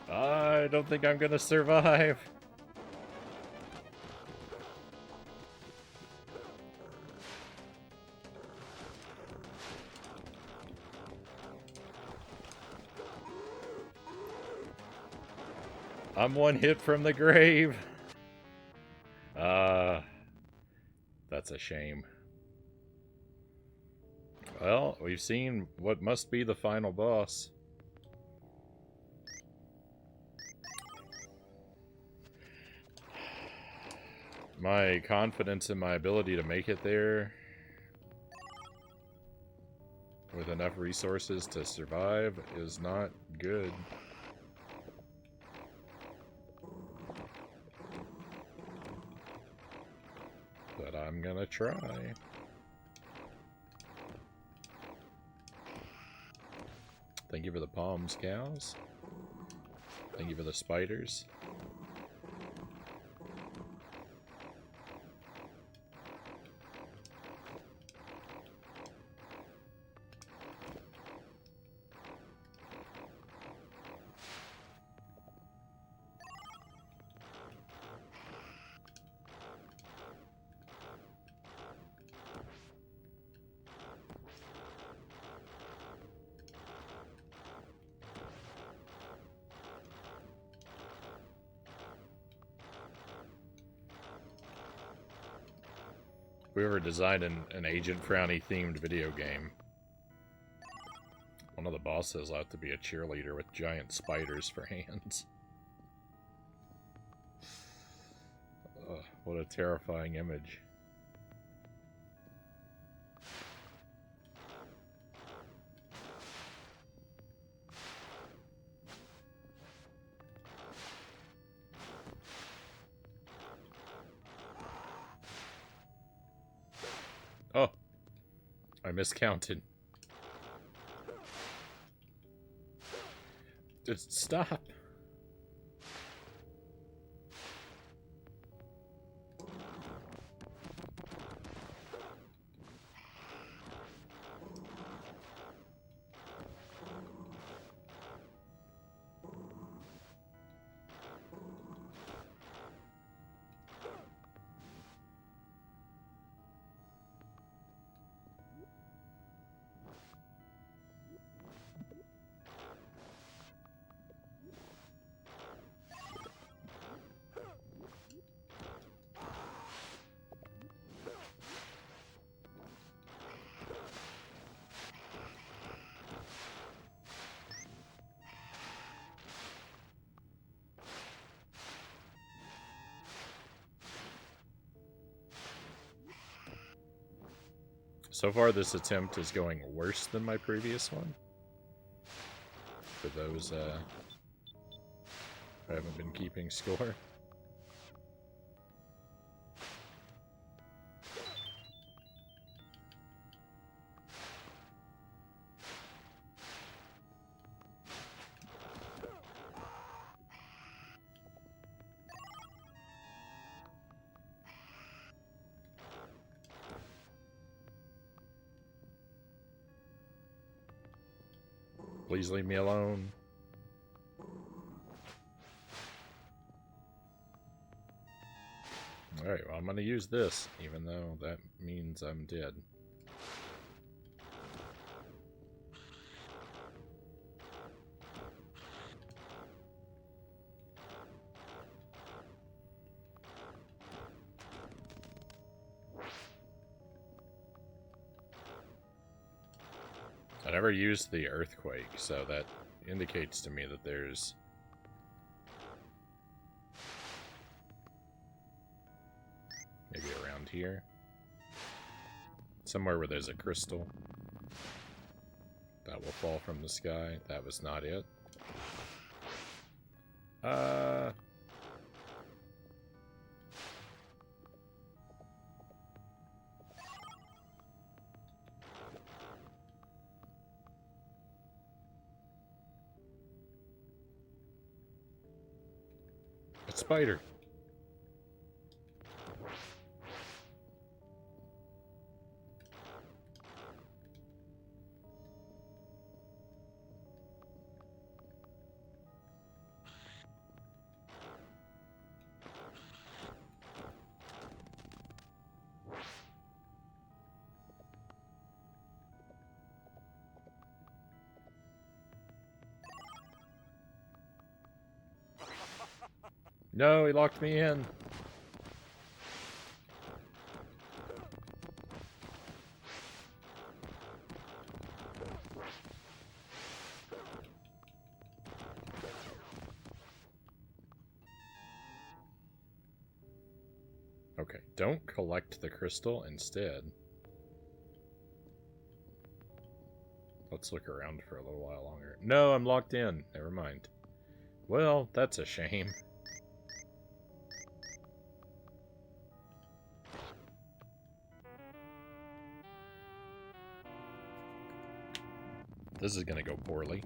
I don't think I'm gonna survive. I'm one hit from the grave. That's a shame. Well, we've seen what must be the final boss. My confidence in my ability to make it there with enough resources to survive is not good. But I'm gonna try. Thank you for the palms, cows. Thank you for the spiders. Whoever designed an Agent Frownie themed video game. One of the bosses ought to be a cheerleader with giant spiders for hands. Ugh, what a terrifying image. Oh, I miscounted. Just stop. So far, this attempt is going worse than my previous one. For those who haven't been keeping score. Please leave me alone. Alright, well, I'm gonna use this, even though that means I'm dead. I never used the earthquake, so that indicates to me that there's maybe around here. Somewhere where there's a crystal that will fall from the sky. That was not it. A spider. No, he locked me in. Okay, don't collect the crystal instead. Let's look around for a little while longer. No, I'm locked in. Never mind. Well, that's a shame. This is gonna go poorly.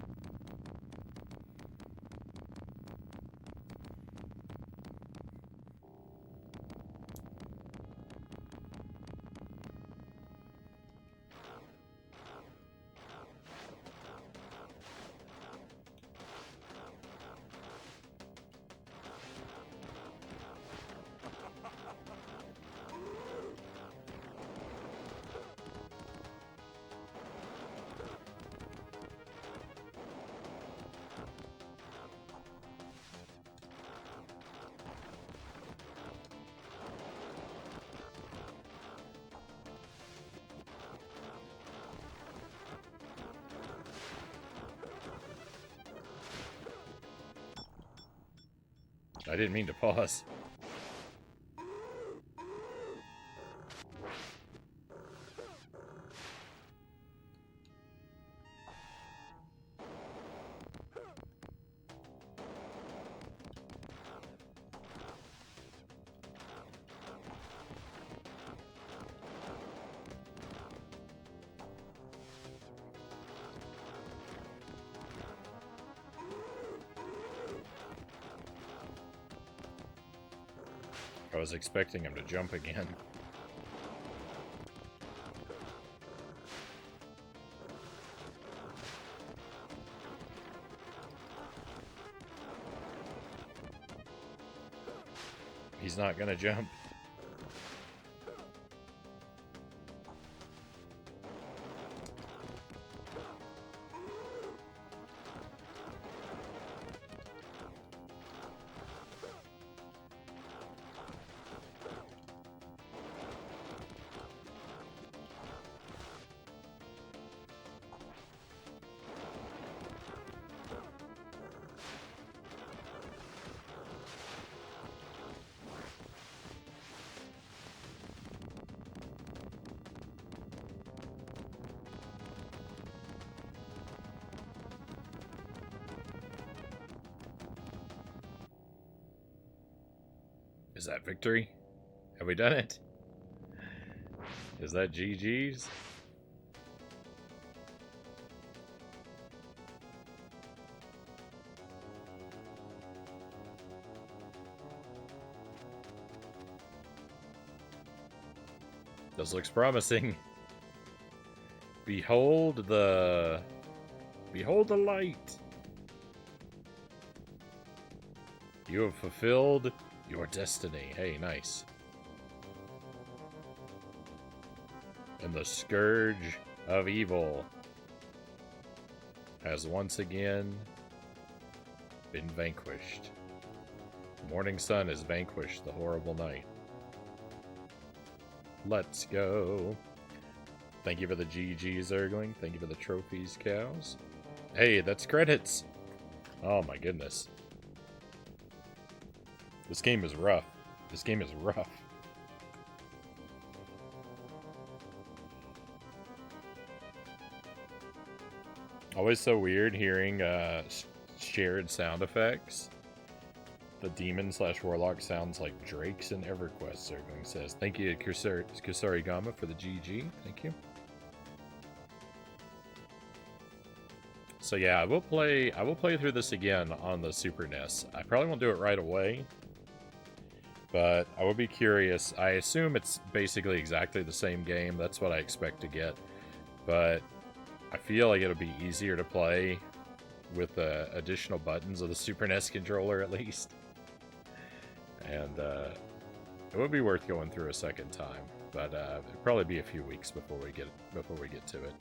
I didn't mean to pause. I was expecting him to jump again. He's not gonna jump. Is that victory? Have we done it? Is that GG's? This looks promising. Behold the light. You have fulfilled your destiny. Hey, nice. And the scourge of evil has once again been vanquished. The morning sun has vanquished the horrible night. Let's go. Thank you for the GG Zergling. Thank you for the trophies, cows. Hey, that's credits. Oh my goodness. This game is rough. This game is rough. Always so weird hearing shared sound effects. The demon/warlock sounds like Drake's in EverQuest, Zergling says. Thank you, Kusari Gama, for the GG. Thank you. So yeah, I will play through this again on the Super NES. I probably won't do it right away, but I will be curious. I assume it's basically exactly the same game. That's what I expect to get. But I feel like it'll be easier to play with additional buttons of the Super NES controller, at least. And it would be worth going through a second time, but it'll probably be a few weeks before we get to it.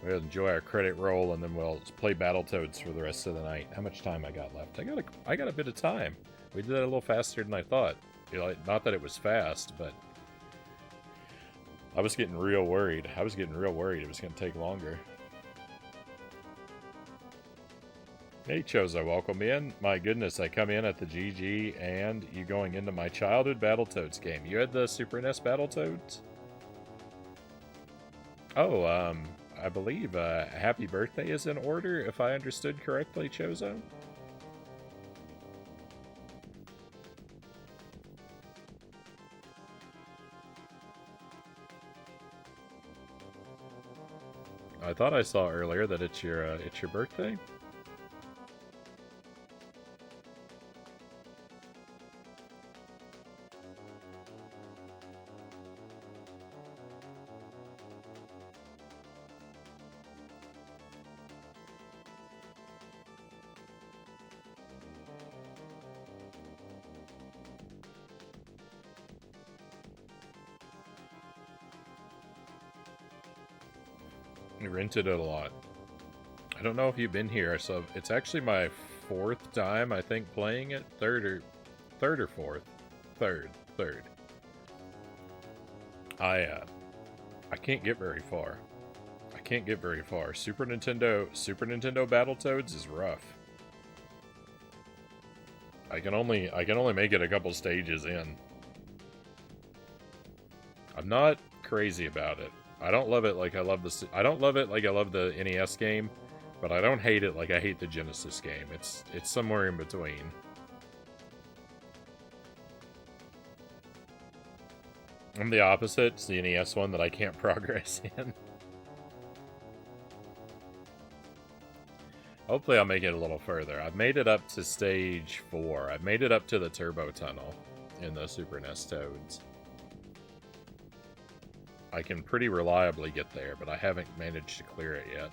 We'll enjoy our credit roll, and then we'll play Battletoads for the rest of the night. How much time I got left? I got a bit of time. We did that a little faster than I thought. You know, not that it was fast, but I was getting real worried. It was going to take longer. Hey, Chozo, welcome in. My goodness, I come in at the GG, and you going into my childhood Battletoads game. You had the Super NES Battletoads? Oh, I believe Happy Birthday is in order, if I understood correctly, Chozo? I thought I saw earlier that it's your birthday. We rented it a lot. I don't know if you've been here, so it's actually my fourth time, I think, playing it. Third or fourth. Third. I can't get very far. Super Nintendo Battletoads is rough. I can only make it a couple stages in. I'm not crazy about it. I don't love it like I love the NES game, but I don't hate it like I hate the Genesis game. It's somewhere in between. I'm the opposite. It's the NES one that I can't progress in. Hopefully I'll make it a little further. I've made it up to stage 4. I've made it up to the Turbo Tunnel in the Super NES Toads. I can pretty reliably get there, but I haven't managed to clear it yet.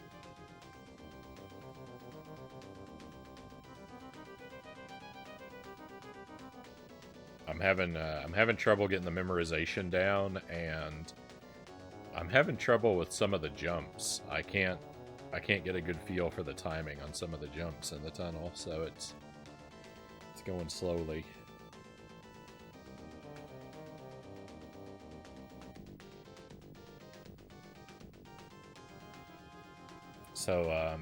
I'm having trouble getting the memorization down, and I'm having trouble with some of the jumps. I can't get a good feel for the timing on some of the jumps in the tunnel, so it's going slowly. So,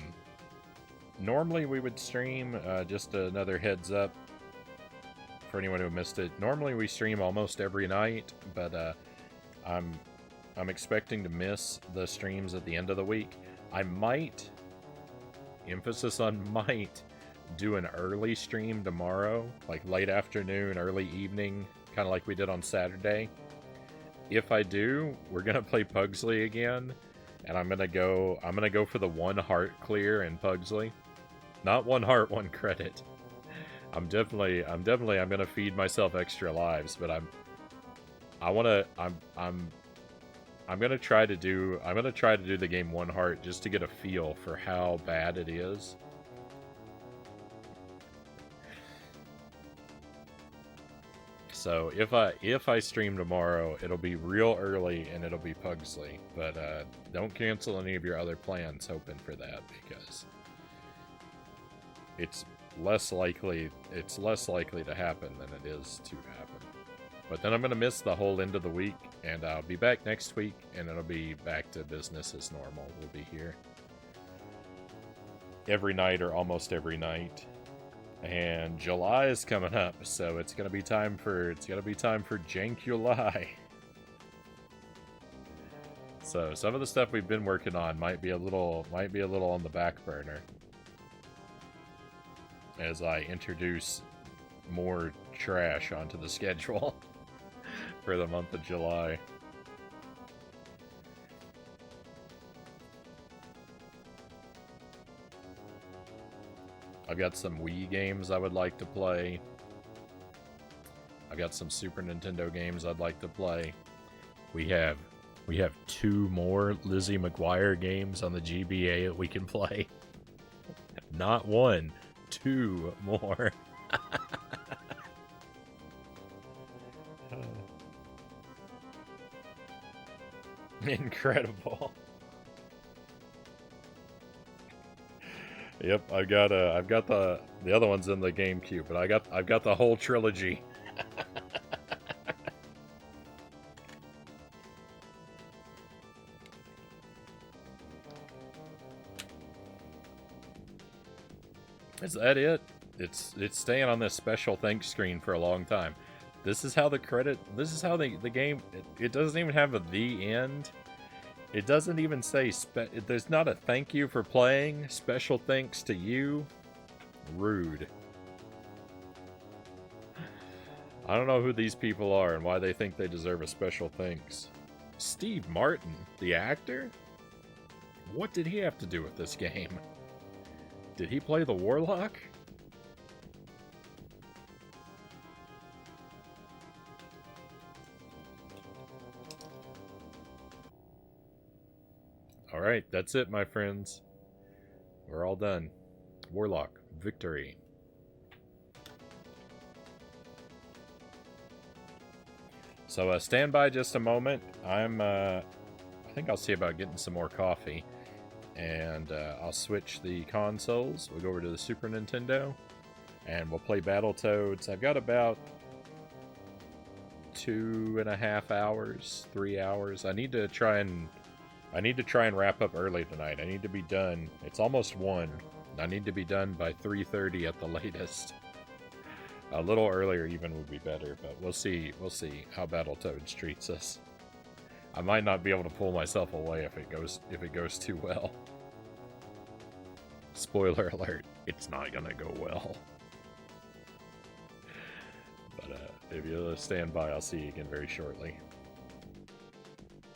normally we would stream, just another heads up for anyone who missed it. Normally we stream almost every night, but I'm expecting to miss the streams at the end of the week. I might, emphasis on might, do an early stream tomorrow, like late afternoon, early evening, kind of like we did on Saturday. If I do, we're gonna play Pugsley again, and I'm gonna go for the 1 heart clear in Pugsley. Not 1 heart, 1 credit. I'm gonna feed myself extra lives, but I'm gonna try to do the game 1 heart just to get a feel for how bad it is. So if I stream tomorrow, it'll be real early and it'll be Pugsley. But don't cancel any of your other plans hoping for that, because it's less likely to happen than it is to happen. But then I'm gonna miss the whole end of the week, and I'll be back next week, and it'll be back to business as normal. We'll be here every night or almost every night. And July is coming up, so it's gonna be time for Jankuly. So some of the stuff we've been working on might be a little on the back burner as I introduce more trash onto the schedule for the month of July. I've got some Wii games I would like to play. I've got some Super Nintendo games I'd like to play. We have 2 more Lizzie McGuire games on the GBA that we can play. Not 1, 2 more. Incredible. Yep, I've got the other ones in the GameCube, but I've got the whole trilogy. Is that it? It's staying on this special thanks screen for a long time. This is how the game, it doesn't even have the end. It doesn't even say, there's not a thank you for playing, special thanks to you. Rude. I don't know who these people are and why they think they deserve a special thanks. Steve Martin, the actor? What did he have to do with this game? Did he play the Warlock? Alright, that's it, my friends. We're all done. Warlock, victory. So stand by just a moment. I think I'll see about getting some more coffee. And I'll switch the consoles. We'll go over to the Super Nintendo. And we'll play Battletoads. I've got about 2.5 hours, 3 hours. I need to try and wrap up early tonight. I need to be done. It's almost 1. I need to be done by 3:30 at the latest. A little earlier even would be better, but we'll see how Battletoads treats us. I might not be able to pull myself away if it goes too well. Spoiler alert, it's not gonna go well. But if you'll stand by, I'll see you again very shortly.